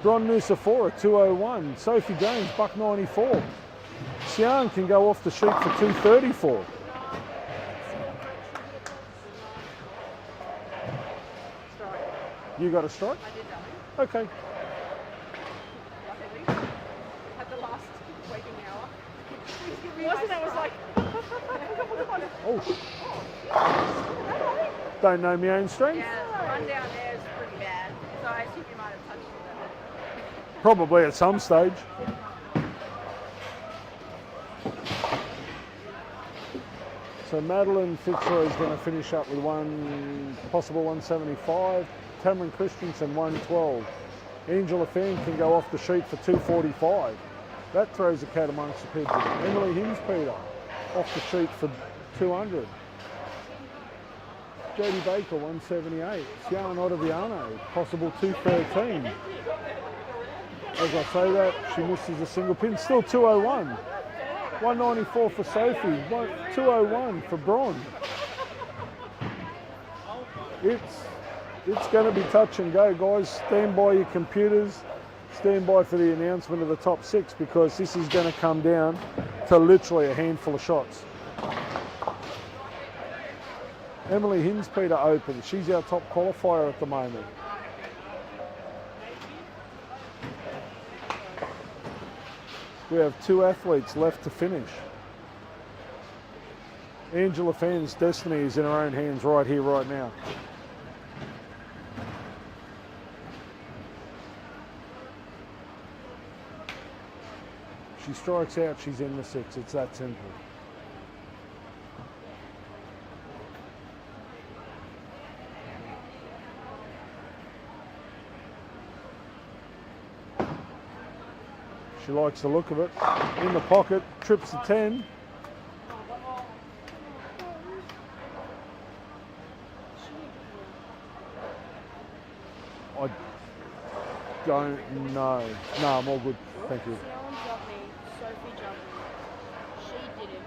S2: Bron Nusafora, 201. Sophie Jones, $1.94. Sian can go off the sheet for 234.
S4: Strike.
S2: You got a strike?
S4: I did that.
S2: Okay.
S4: Luckily. At the last waking hour. Wasn't it? Was like,
S2: Oh. Don't know my own strength.
S4: yeah, the run down there is pretty bad. So I assume you might have touched it.
S2: Probably at some stage. So Madeline Fitzroy is going to finish up with one possible 175. Cameron Christensen 112. Angela Fan can go off the sheet for 245. That throws a cat amongst the pigeons. Emily Hinspeter off the sheet for 200. Jodie Baker 178. Sian Ottaviano possible 213. As I say that, she misses a single pin. Still 201. 194 for Sophie. 201 for Bron. It's going to be touch and go, guys. Stand by your computers. Stand by for the announcement of the top 6 because this is going to come down to literally a handful of shots. Emily Hinspeter open. She's our top qualifier at the moment. We have 2 athletes left to finish. Angela Fan's destiny is in her own hands right here, right now. She strikes out, she's in the 6. It's that simple. She likes the look of it. In the pocket, trips the 10. I don't know. No, I'm all good. Thank you.
S4: Sion jumped me. Sophie jumped me. She didn't.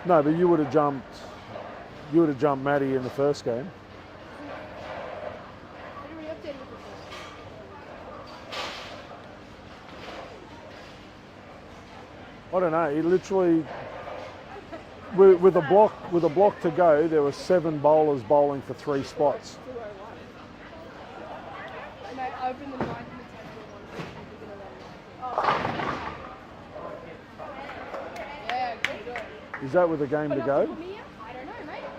S2: No, but you would have jumped Maddie in the first game. I don't know. It literally, with a block to go, there were 7 bowlers bowling for 3 spots.
S4: And I opened the 9th and the 10th one. Yeah, good.
S2: Is that with a game to go?
S4: I don't know, mate.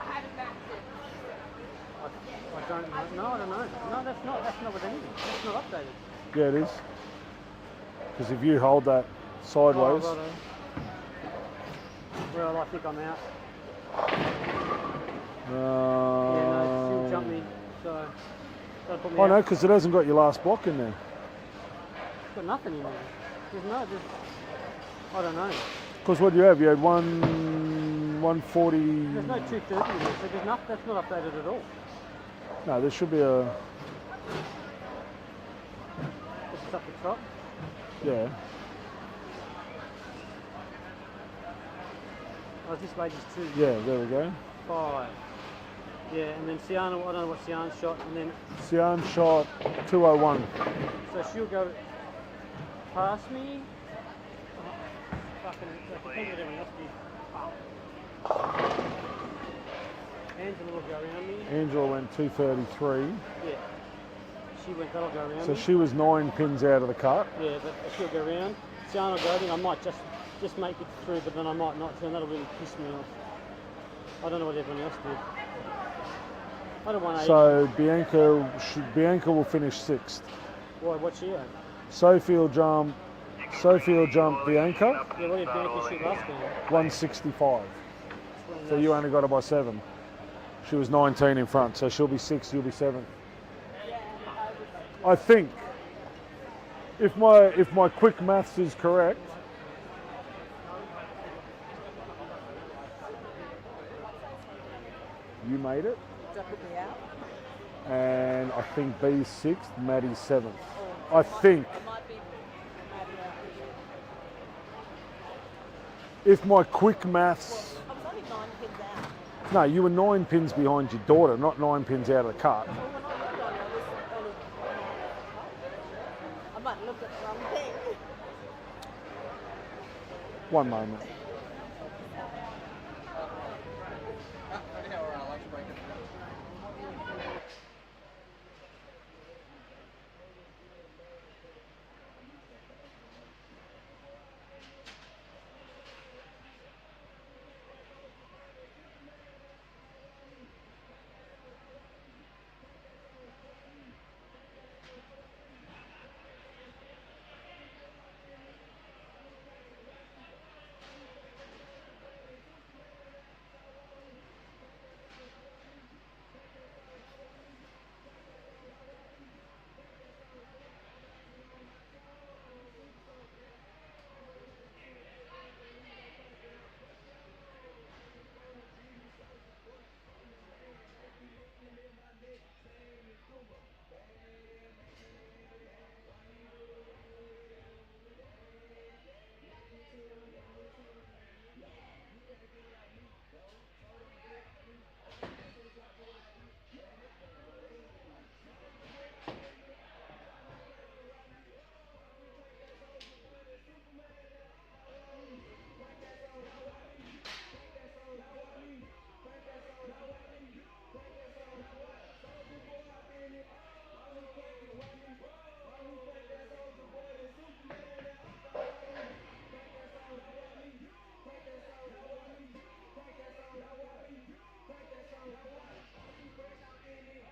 S4: I haven't backed it.
S3: I don't know. No, I don't know. No, that's not with anything. That's not updated.
S2: Yeah, it is. Because if you hold that sideways,
S3: Oh, well, I think I'm out. Yeah, no, she'll jump me. So, that'll put me
S2: I know,
S3: out.
S2: because it hasn't got your last block in there.
S3: It's got nothing in there. I don't know.
S2: Because what do you have? You had 140.
S3: There's no 230 in there, so there's nothing. That's not updated at all.
S2: No, there should be a.
S3: It's up the top.
S2: Yeah.
S3: Oh, this lady's 2.
S2: Yeah, there we go.
S3: 5. Yeah, and then Sian, I don't know what Sian's shot, and then
S2: Sian shot 201.
S3: so she'll go past me. Fucking, I think everyone else did. Angela will go around me.
S2: Angela went 233.
S3: Yeah. That'll go around
S2: So
S3: me.
S2: she was 9 pins out of the cart.
S3: Yeah, but she'll go around. Sian will go, I think I might just make it through, but then I might not, and that'll really piss me off. I don't know what everyone else did. I don't want to.
S2: So Bianca will finish 6th.
S3: Why? What's she at?
S2: Sophie will jump Bianca,
S3: Yeah, what did Bianca shoot last game?
S2: 165. So you only got her by 7. She was 19 in front, so she'll be 6th, you'll be 7th. I think, if my quick maths is correct, you made it,
S4: Does that put me out?
S2: and I think B's 6th, Maddie's 7th. I think.
S4: I might be maybe out.
S2: If my quick maths,
S4: I was only 9
S2: No, you were 9 pins behind your daughter, not 9 pins out of the cart.
S4: Well, when I looked on it, I was only. I might look at the wrong thing.
S2: One moment.